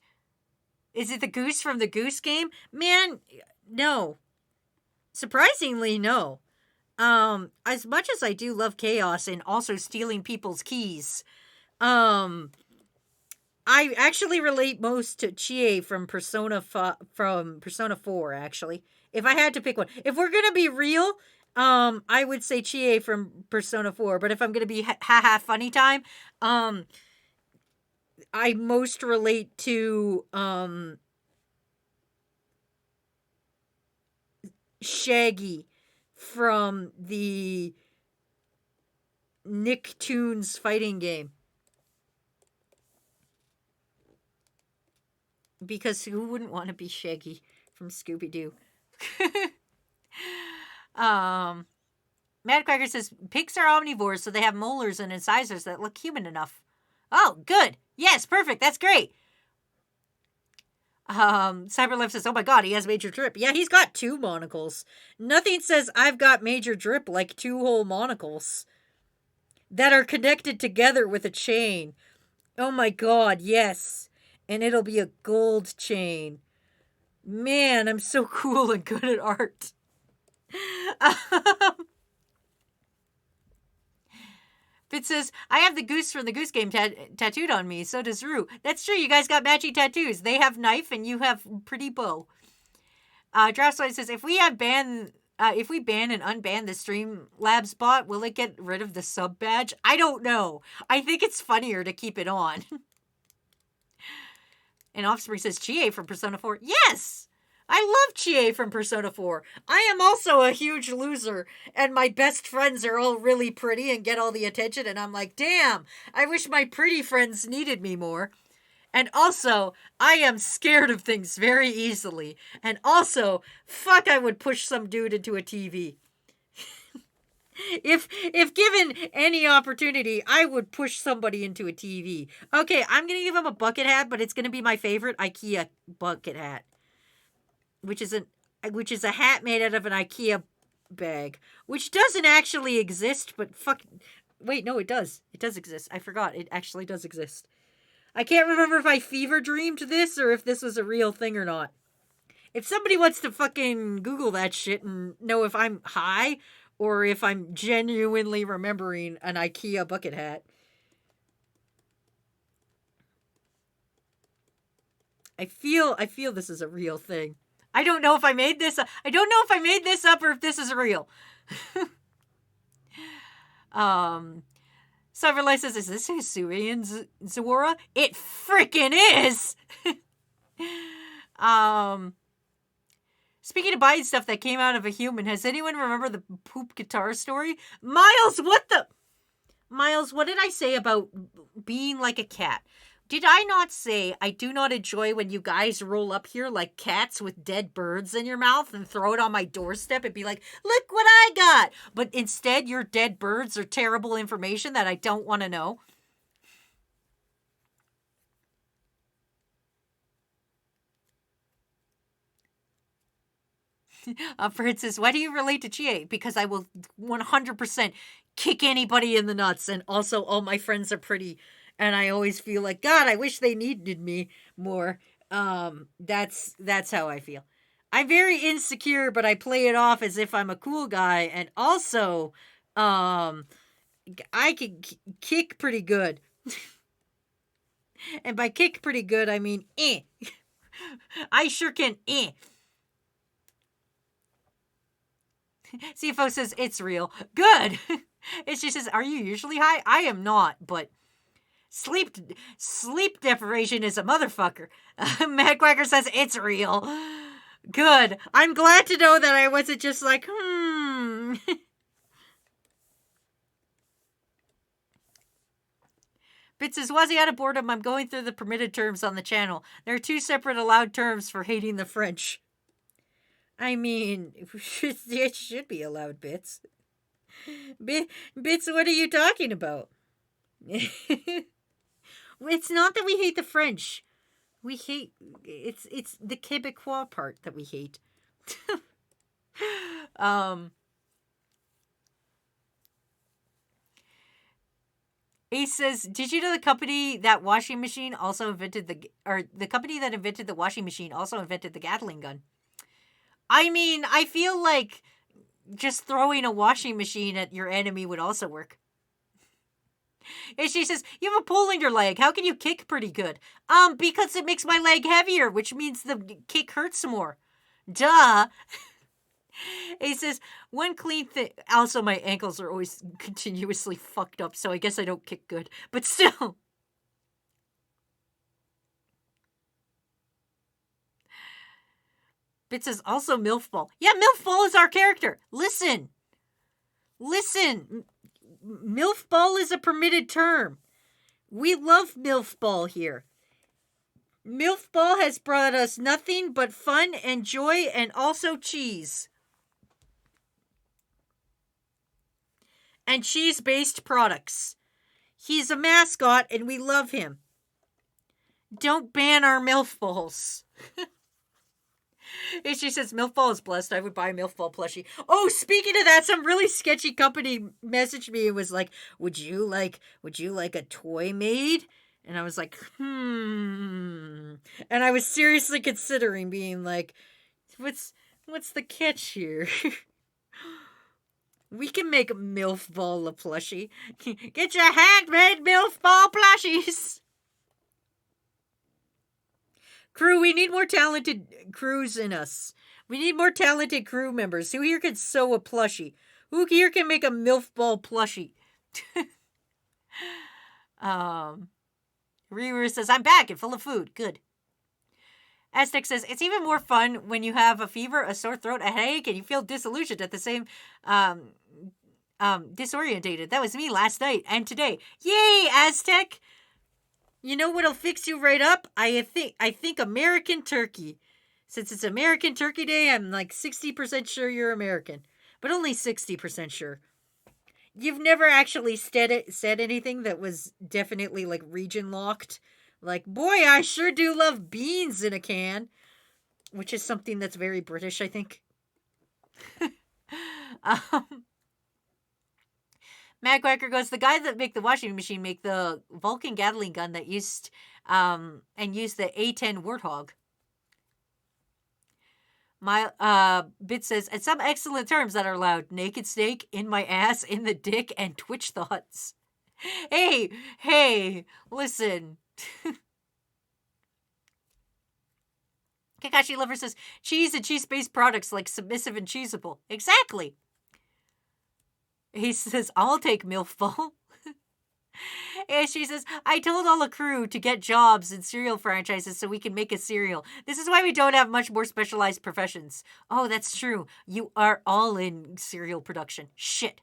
Is it the goose from the Goose Game? Man, no. Surprisingly, no. As much as I do love chaos and also stealing people's keys, I actually relate most to Chie from Persona 4, actually. If I had to pick one. If we're gonna be real, I would say Chie from Persona 4, but if I'm gonna be haha funny time, I most relate to Shaggy from the Nicktoons fighting game. Because who wouldn't want to be Shaggy from Scooby-Doo? Mad Cracker says, pigs are omnivores, so they have molars and incisors that look human enough. Oh, good. Yes, perfect. That's great. Cyberlife says, oh my god, he has major drip. Yeah, he's got 2 monocles. Nothing says I've got major drip like 2 whole monocles that are connected together with a chain. Oh my god, yes. And it'll be a gold chain. Man, I'm so cool and good at art. Fitz says, I have the goose from the Goose Game tattooed on me. So does Rue. That's true. You guys got matching tattoos. They have knife and you have pretty bow. Draftswise says, if we ban and unban the Streamlabs bot, will it get rid of the sub badge? I don't know. I think it's funnier to keep it on. And Offspring says, Chie from Persona 4. Yes! I love Chie from Persona 4. I am also a huge loser, and my best friends are all really pretty and get all the attention, and I'm like, damn, I wish my pretty friends needed me more. And also, I am scared of things very easily. And also, fuck, I would push some dude into a TV. If given any opportunity, I would push somebody into a TV. Okay, I'm gonna give him a bucket hat, but it's gonna be my favorite IKEA bucket hat, which is a hat made out of an IKEA bag, which doesn't actually exist. But wait, no, it does. It does exist. I forgot. It actually does exist. I can't remember if I fever dreamed this or if this was a real thing or not. If somebody wants to fucking Google that shit and know if I'm high or if I'm genuinely remembering an IKEA bucket hat. I feel this is a real thing. I don't know if I made this up. I don't know if I made this up or if this is real. Cyberlight says, is this Hisuian Zawara? It frickin' is! Speaking of buying stuff that came out of a human, has anyone remember the poop guitar story? Miles, what did I say about being like a cat? Did I not say I do not enjoy when you guys roll up here like cats with dead birds in your mouth and throw it on my doorstep and be like, look what I got? But instead, your dead birds are terrible information that I don't want to know. Francis, why do you relate to Chie? Because I will 100% kick anybody in the nuts, and also all my friends are pretty, and I always feel like, God, I wish they needed me more. That's how I feel. I'm very insecure, but I play it off as if I'm a cool guy, and also, I can kick pretty good. And by kick pretty good, I mean, I sure can, CFO says, it's real. Good. It's just says, are you usually high? I am not, but Sleep deprivation is a motherfucker. Mad Quacker says it's real. Good. I'm glad to know that I wasn't just like, Bit says, Wazzy, out of boredom, I'm going through the permitted terms on the channel. There are 2 separate allowed terms for hating the French. I mean, it should be allowed, Bits. Bits, what are you talking about? It's not that we hate the French. We hate... It's the Quebecois part that we hate. Ace says, did you know the company that invented the washing machine also invented the Gatling gun? I mean, I feel like just throwing a washing machine at your enemy would also work. And she says, you have a pole in your leg. How can you kick pretty good? Because it makes my leg heavier, which means the kick hurts more. Duh. He says, one clean thing... Also, my ankles are always continuously fucked up, so I guess I don't kick good. But still... Bit says, also MILF Ball. Yeah, MILF Ball is our character. Listen. MILF Ball is a permitted term. We love MILF Ball here. MILF Ball has brought us nothing but fun and joy and also cheese. And cheese-based products. He's a mascot and we love him. Don't ban our MILF Balls. And she says, MILF Ball is blessed. I would buy a MILF Ball plushie. Oh, speaking of that, some really sketchy company messaged me and was like, would you like a toy made? And I was like, And I was seriously considering being like, what's the catch here? We can make a MILF Ball a plushie. Get your handmade MILF Ball plushies. Crew, we need more talented crews in us. We need more talented crew members. Who here can sew a plushie? Who here can make a MILF Ball plushie? Riri says, I'm back and full of food. Good. Aztec says, it's even more fun when you have a fever, a sore throat, a headache, and you feel disillusioned at the same disorientated. That was me last night and today. Yay, Aztec! You know what'll fix you right up? I think American turkey. Since it's American Turkey Day, I'm like 60% sure you're American. But only 60% sure. You've never actually said anything that was definitely like region locked. Like, boy, I sure do love beans in a can. Which is something that's very British, I think. Mad Quacker goes, the guy that make the washing machine make the Vulcan Gatling gun that used the A10 Warthog. My Bit says, and some excellent terms that are allowed. Naked snake, in my ass, in the dick, and Twitch thoughts. Hey, listen. Kakashi Lover says, cheese and cheese-based products like submissive and cheesable. Exactly. He says, I'll take MILF Ball. And she says, I told all the crew to get jobs in cereal franchises so we can make a cereal. This is why we don't have much more specialized professions. Oh, that's true. You are all in cereal production. Shit.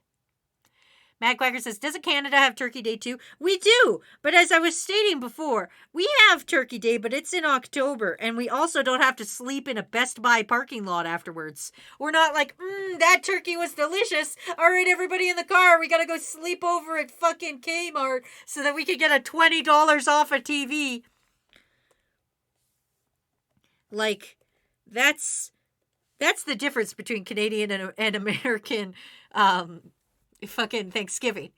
Mad Quacker says, doesn't Canada have Turkey Day too? We do, but as I was stating before, we have Turkey Day, but it's in October, and we also don't have to sleep in a Best Buy parking lot afterwards. We're not like, that turkey was delicious. All right, everybody in the car, we gotta go sleep over at fucking Kmart so that we can get a $20 off a TV. Like, that's the difference between Canadian and American, fucking Thanksgiving.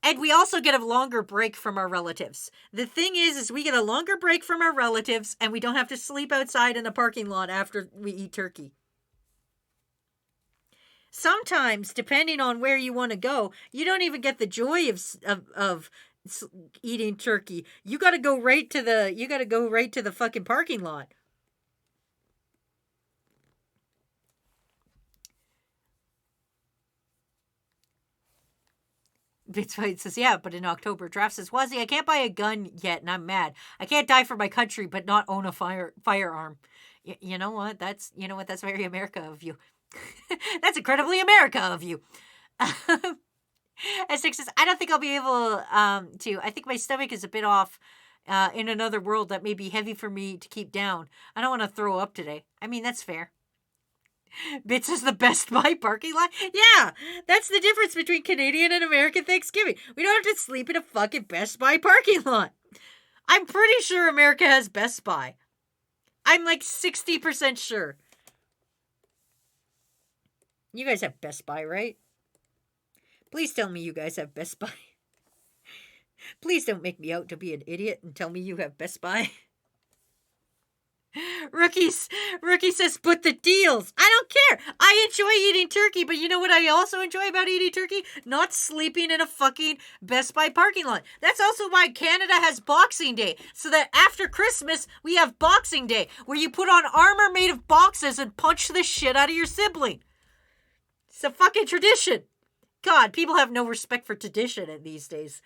And we also get a longer break from our relatives. The thing is we get a longer break from our relatives and we don't have to sleep outside in a parking lot after we eat turkey. Sometimes, depending on where you want to go, you don't even get the joy of eating turkey. You got to go right to the fucking parking lot. Bits Fight says, yeah, but in October. Draft says, Wazzy, I can't buy a gun yet, and I'm mad. I can't die for my country, but not own a firearm. You know what? That's very America of you. That's incredibly America of you. S6 says, I don't think I'll be able to. I think my stomach is a bit off in another world that may be heavy for me to keep down. I don't want to throw up today. I mean, that's fair. Bits is the Best Buy parking lot. Yeah, that's the difference between Canadian and American Thanksgiving. We don't have to sleep in a fucking Best Buy parking lot. I'm pretty sure America has Best Buy. I'm like 60% sure. You guys have Best Buy, right? Please tell me you guys have Best Buy. Please don't make me out to be an idiot and tell me you have Best Buy. Rookie says, but the deals. I don't care. I enjoy eating turkey, but you know what I also enjoy about eating turkey? Not sleeping in a fucking Best Buy parking lot. That's also why Canada has Boxing Day, so that after Christmas, we have Boxing Day, where you put on armor made of boxes and punch the shit out of your sibling. It's a fucking tradition. God, people have no respect for tradition in these days.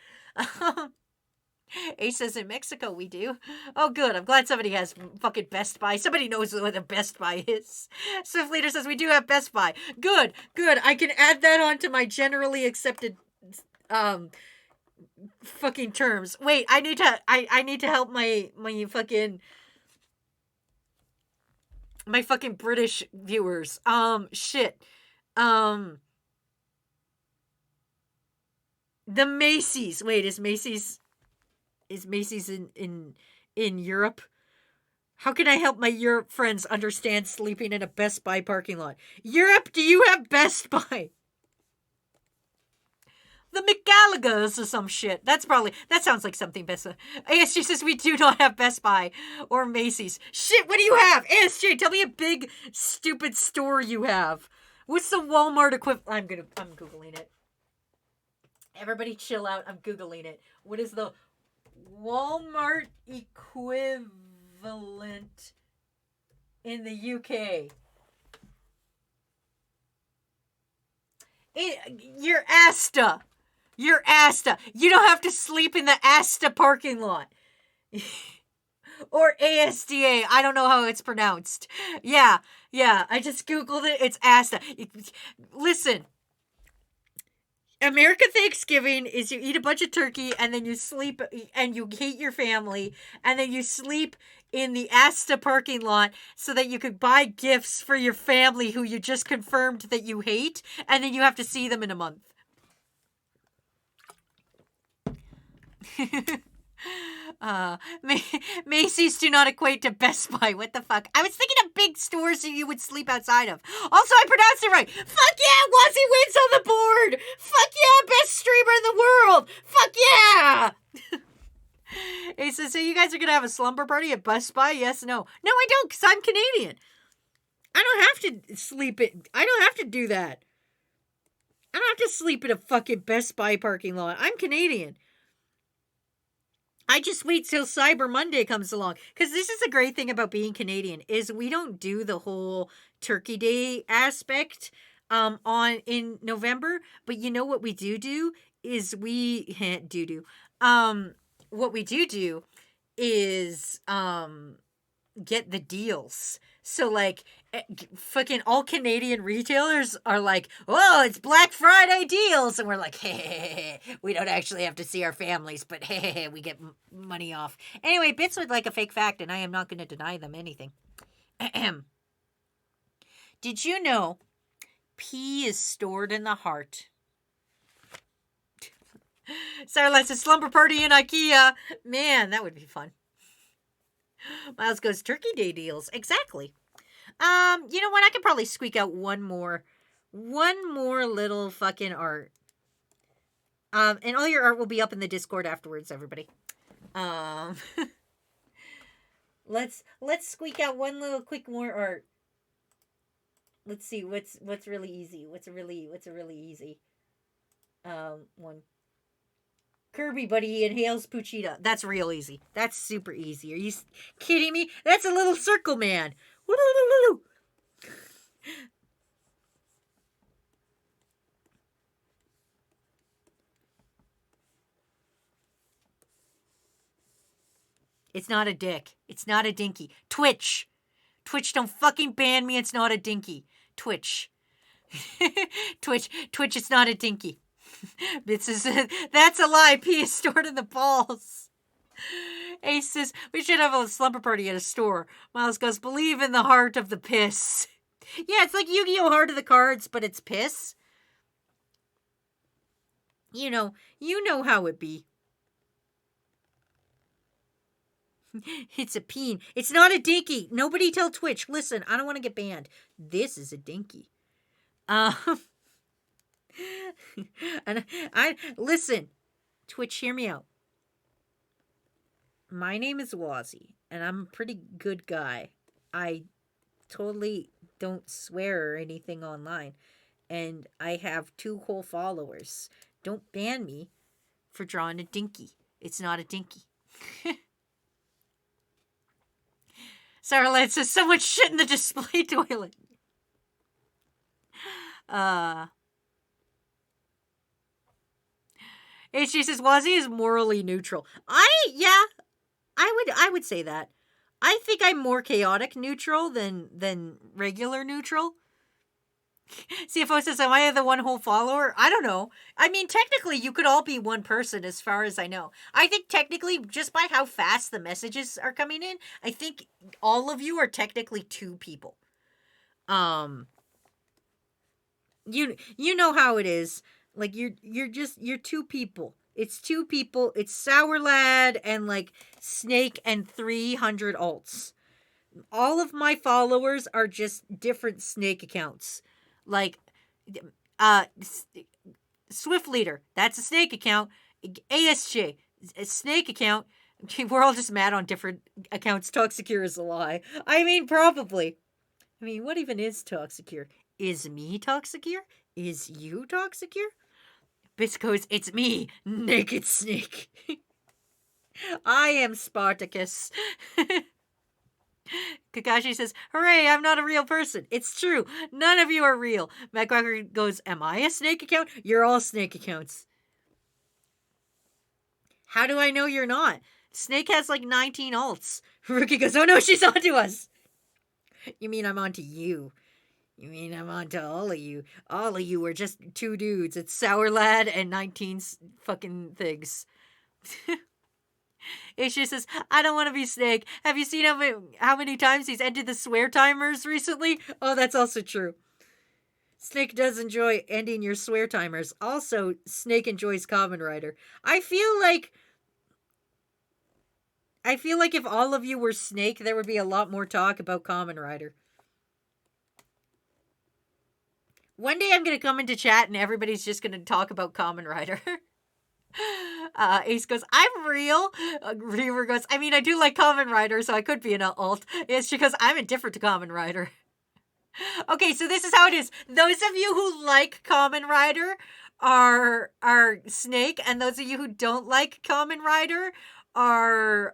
Ace says in Mexico we do. Oh, good. I'm glad somebody has fucking Best Buy. Somebody knows what a Best Buy is. Swift Leader says we do have Best Buy. Good. I can add that on to my generally accepted fucking terms. Wait, I need to help my fucking British viewers. Shit. The Macy's. Wait, is Macy's in Europe? How can I help my Europe friends understand sleeping in a Best Buy parking lot? Europe, do you have Best Buy? The McGallagher's or some shit. That sounds like something Best. ASJ says we do not have Best Buy or Macy's. Shit, what do you have? ASJ, tell me a big, stupid store you have. What's the Walmart equivalent? I'm Googling it. Everybody chill out. I'm Googling it. What is the Walmart equivalent in the UK? Your Asta. You don't have to sleep in the Asta parking lot. Or ASDA. I don't know how it's pronounced. Yeah. I just Googled it. It's Asta. Listen. American Thanksgiving is you eat a bunch of turkey and then you sleep and you hate your family and then you sleep in the Asta parking lot so that you could buy gifts for your family who you just confirmed that you hate, and then you have to see them in a month. Macy's do not equate to Best Buy. What the fuck? I was thinking of big stores that you would sleep outside of. Also, I pronounced it right. Fuck yeah, Wazzy wins on the board. Fuck yeah, best streamer in the world. Fuck yeah. He says, so you guys are going to have a slumber party at Best Buy? Yes, no. No, I don't, because I'm Canadian. I don't have to sleep I don't have to do that. I don't have to sleep in a fucking Best Buy parking lot. I'm Canadian. I just wait till Cyber Monday comes along. Because this is a great thing about being Canadian, is we don't do the whole Turkey Day aspect in November. But you know what we do is what we do is get the deals. So like fucking all Canadian retailers are like, oh, it's Black Friday deals, and we're like, hey, we don't actually have to see our families, but hey, we get money off. Anyway, Bits would like a fake fact, and I am not going to deny them anything. Did you know pee is stored in the heart? Starlight says slumber party in IKEA. Man, that would be fun. Miles goes Turkey Day deals. Exactly. You know what? I could probably squeak out one more little fucking art. And all your art will be up in the Discord afterwards, everybody. Let's squeak out one little quick more art. Let's see what's really easy. What's a really easy one. Kirby, buddy, he inhales Puchita. That's real easy. That's super easy. Are you kidding me? That's a little circle man. Woo-loo-loo-loo. It's not a dick. It's not a dinky. Twitch. Twitch, don't fucking ban me. It's not a dinky. Twitch. Twitch, it's not a dinky. That's a lie. Pee is stored in the balls. Ace says, we should have a slumber party at a store. Miles goes, believe in the heart of the piss. Yeah, it's like Yu-Gi-Oh! Heart of the Cards, but it's piss. You know how it be. It's a peen. It's not a dinky. Nobody tell Twitch. Listen, I don't want to get banned. This is a dinky. And I listen. Twitch, hear me out. My name is Wazzy, and I'm a pretty good guy. I totally don't swear or anything online, and I have 2 whole followers. Don't ban me for drawing a dinky. It's not a dinky. Sarah says, so much shit in the display toilet. HG says, Wazzy is morally neutral. I would say that. I think I'm more chaotic neutral than regular neutral. CFO says, am I the one whole follower? I don't know. I mean, technically, you could all be one person as far as I know. I think technically, just by how fast the messages are coming in, I think all of you are technically 2 people. You know how it is. Like, you're 2 people. It's 2 people. It's Sour Lad and, like, Snake and 300 alts. All of my followers are just different Snake accounts. Like, Swift Leader, that's a Snake account. ASJ, a Snake account. We're all just mad on different accounts. Toxicure is a lie. I mean, probably. I mean, what even is Toxicure? Is me Toxicure? Is you Toxicure? Bitch goes, it's me, Naked Snake. I am Spartacus. Kakashi says, hooray, I'm not a real person. It's true. None of you are real. Matt Quacker goes, am I a Snake account? You're all Snake accounts. How do I know you're not? Snake has like 19 alts. Rookie goes, oh no, she's onto us. You mean I'm onto you? You mean I'm onto all of you? All of you are just 2 dudes. It's Sour Lad and 19 fucking things. Aisha says, I don't want to be Snake. Have you seen how many times he's ended the swear timers recently? Oh, that's also true. Snake does enjoy ending your swear timers. Also, Snake enjoys Kamen Rider. I feel like if all of you were Snake, there would be a lot more talk about Kamen Rider. One day I'm going to come into chat and everybody's just going to talk about Kamen Rider. Ace goes, I'm real. Reaver goes, I mean, I do like Kamen Rider, so I could be an alt. It's because I'm indifferent to Kamen Rider. Okay, so this is how it is. Those of you who like Kamen Rider are Snake, and those of you who don't like Kamen Rider are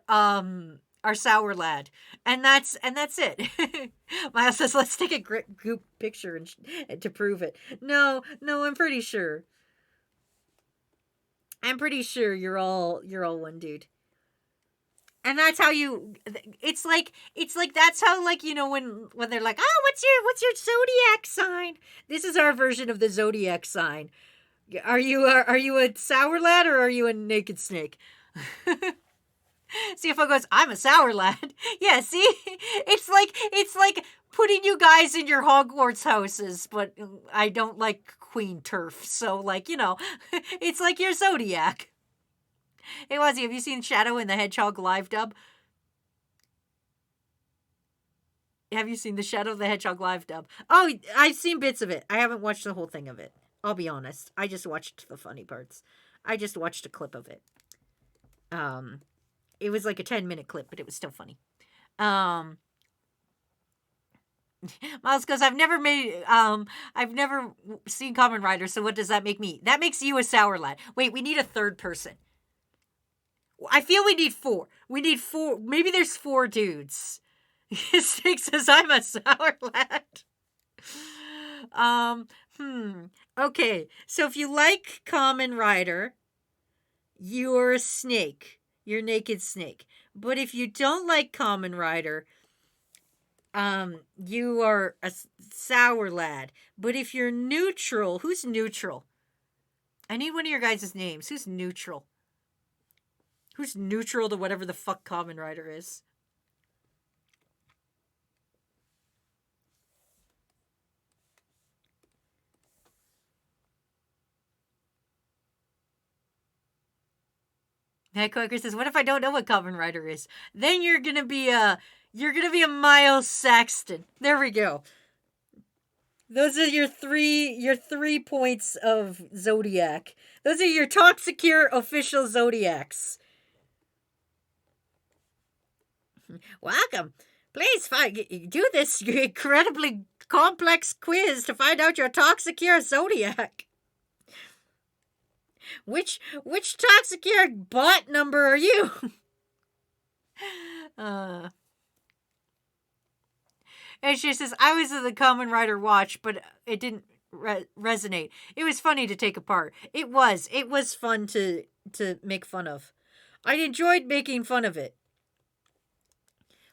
Sour Lad. And that's it. Miles says, let's take a group picture and to prove it. No, I'm pretty sure. I'm pretty sure you're all one dude. And that's how it's like that's how, like, you know, when they're like, oh, what's your zodiac sign? This is our version of the zodiac sign. Are you a Sour Lad or are you a Naked Snake? CFO goes, I'm a Sour Lad. Yeah, see? It's like putting you guys in your Hogwarts houses, but I don't like Queen Turf. So, like, you know, it's like your Zodiac. Hey, Wazzy, have you seen Shadow and the Hedgehog live dub? Have you seen the Shadow the Hedgehog live dub? Oh, I've seen bits of it. I haven't watched the whole thing of it. I'll be honest. I just watched the funny parts. I just watched a clip of it. It was like a 10-minute clip, but it was still funny. Miles goes, I've never seen Kamen Rider, so what does that make me? That makes you a Sour Lad. Wait, we need a third person. I feel we need 4. We need 4. Maybe there's 4 dudes. Snake says, I'm a Sour Lad. Okay, so if you like Kamen Rider, you're a Snake. you're naked snake. But if you don't like Common Rider, you are a sour lad. But if you're neutral, who's neutral? I need one of your guys' names. Who's neutral? Who's neutral to whatever the fuck Common Rider is? Matt Quaker says, "What if I don't know what Common Rider is? Then you're gonna be a Miles Saxton." There we go. Those are your three points of Zodiac. Those are your Toxicure official Zodiacs. Welcome. Please do this incredibly complex quiz to find out your Toxicure Zodiac. Which Toxicure bot number are you? And she says, I was in the Common Rider watch, but it didn't resonate. It was funny to take apart. It was fun to make fun of. I enjoyed making fun of it.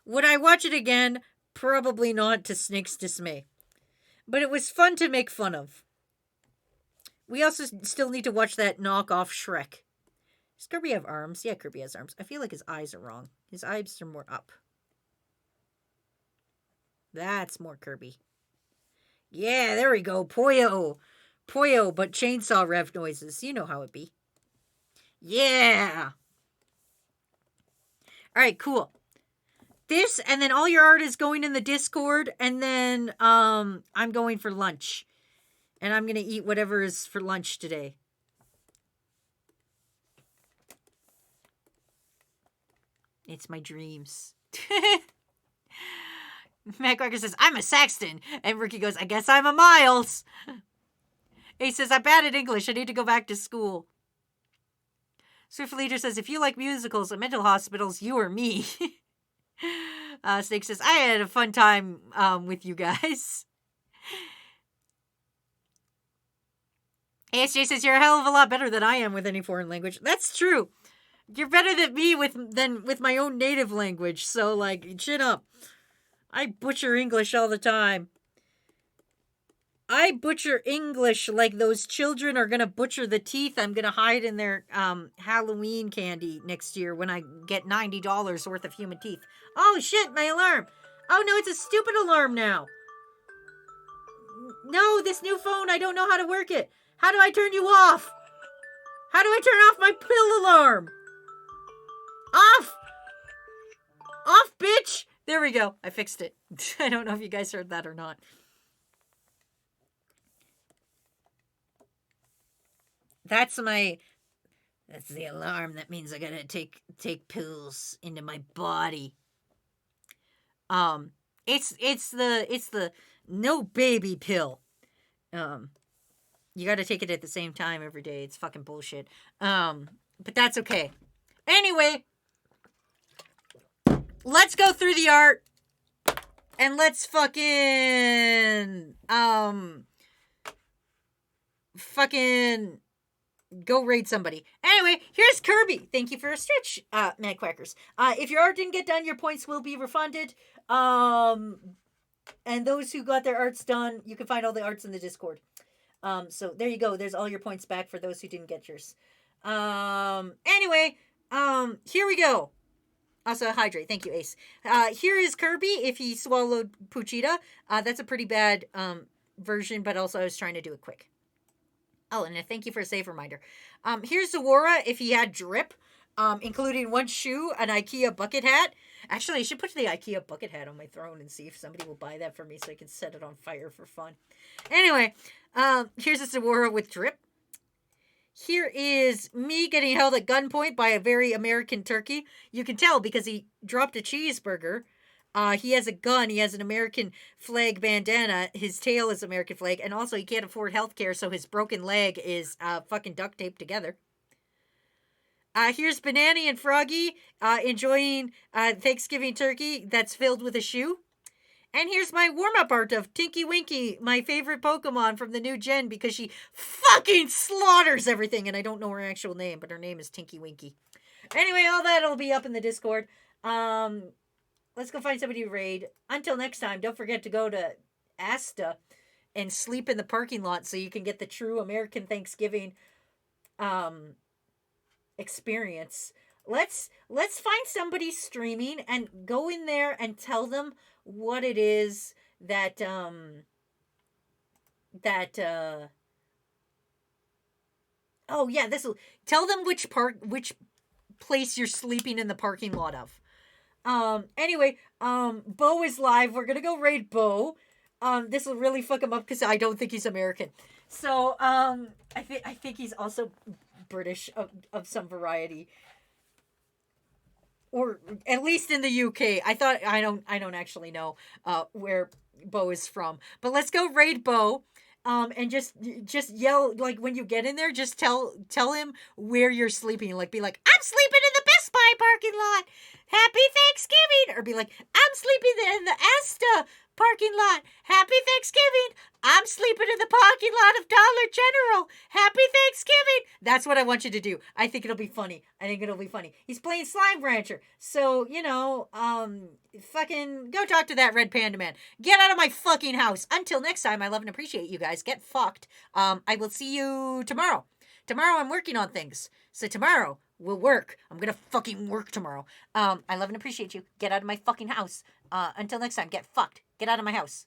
Would I watch it again? Probably not, to Snake's dismay. But it was fun to make fun of. We also still need to watch that knockoff Shrek. Does Kirby have arms? Yeah, Kirby has arms. I feel like his eyes are wrong. His eyes are more up. That's more Kirby. Yeah, there we go. Poyo, but chainsaw rev noises. You know how it be. Yeah. All right, cool. This, and then all your art is going in the Discord, and then I'm going for lunch. And I'm going to eat whatever is for lunch today. It's my dreams. Matt Quacker says, I'm a Saxton. And Ricky goes, I guess I'm a Miles. He says, I'm bad at English. I need to go back to school. Swift Leader says, if you like musicals and mental hospitals, you are me. Snake says, I had a fun time with you guys. ASJ says, you're a hell of a lot better than I am with any foreign language. That's true. You're better than me with my own native language. So, like, chin up. I butcher English all the time. I butcher English like those children are going to butcher the teeth I'm going to hide in their Halloween candy next year when I get $90 worth of human teeth. Oh, shit, my alarm. Oh, no, it's a stupid alarm now. No, this new phone, I don't know how to work it. How do I turn you off? How do I turn off my pill alarm? Off! Off, bitch! There we go. I fixed it. I don't know if you guys heard that or not. That's the alarm. That means I gotta take pills into my body. It's the no baby pill. You gotta take it at the same time every day. It's fucking bullshit. But that's okay. Anyway, let's go through the art and let's fucking go raid somebody. Anyway, here's Kirby. Thank you for a stretch, Mad Quackers. If your art didn't get done, your points will be refunded. And those who got their arts done, you can find all the arts in the Discord. So there you go. There's all your points back for those who didn't get yours. Anyway, here we go. Also, hydrate. Thank you, Ace. Here is Kirby if he swallowed Puchita. That's a pretty bad version, but also I was trying to do it quick. Oh, and a thank you for a save reminder. Here's Zawara if he had drip, including one shoe, an IKEA bucket hat. Actually, I should put the IKEA bucket hat on my throne and see if somebody will buy that for me so I can set it on fire for fun. Anyway, here's a Zawara with drip. Here is me getting held at gunpoint by a very American turkey. You can tell because he dropped a cheeseburger. He has a gun. He has an American flag bandana. His tail is American flag. And also he can't afford health care, so his broken leg is fucking duct taped together. Here's Banana and Froggy enjoying Thanksgiving turkey that's filled with a shoe. And here's my warm-up art of Tinky Winky, my favorite Pokemon from the new gen, because she fucking slaughters everything. And I don't know her actual name, but her name is Tinky Winky. Anyway, all that'll be up in the Discord. Let's go find somebody to raid. Until next time, don't forget to go to Asta and sleep in the parking lot so you can get the true American Thanksgiving experience. Let's find somebody streaming and go in there and tell them what it is that oh yeah, tell them which place you're sleeping in the parking lot of. Anyway, Bo is live. We're gonna go raid Bo. This will really fuck him up because I don't think he's American. So, I think he's also British of some variety. Or at least in the UK. I don't actually know where Bo is from. But let's go raid Bo. And just yell, like, when you get in there, just tell him where you're sleeping. Like, be like, I'm sleeping in the Best Buy parking lot. Happy Thanksgiving. Or be like, I'm sleeping in the Asta parking lot. Happy Thanksgiving. I'm sleeping in the parking lot of Dollar General. Happy Thanksgiving. That's what I want you to do. I think it'll be funny. He's playing Slime Rancher. So, fucking go talk to that red panda man. Get out of my fucking house. Until next time, I love and appreciate you guys. Get fucked. I will see you tomorrow. Tomorrow I'm working on things. So tomorrow will work. I'm gonna fucking work tomorrow. I love and appreciate you. Get out of my fucking house. Until next time, get fucked. Get out of my house.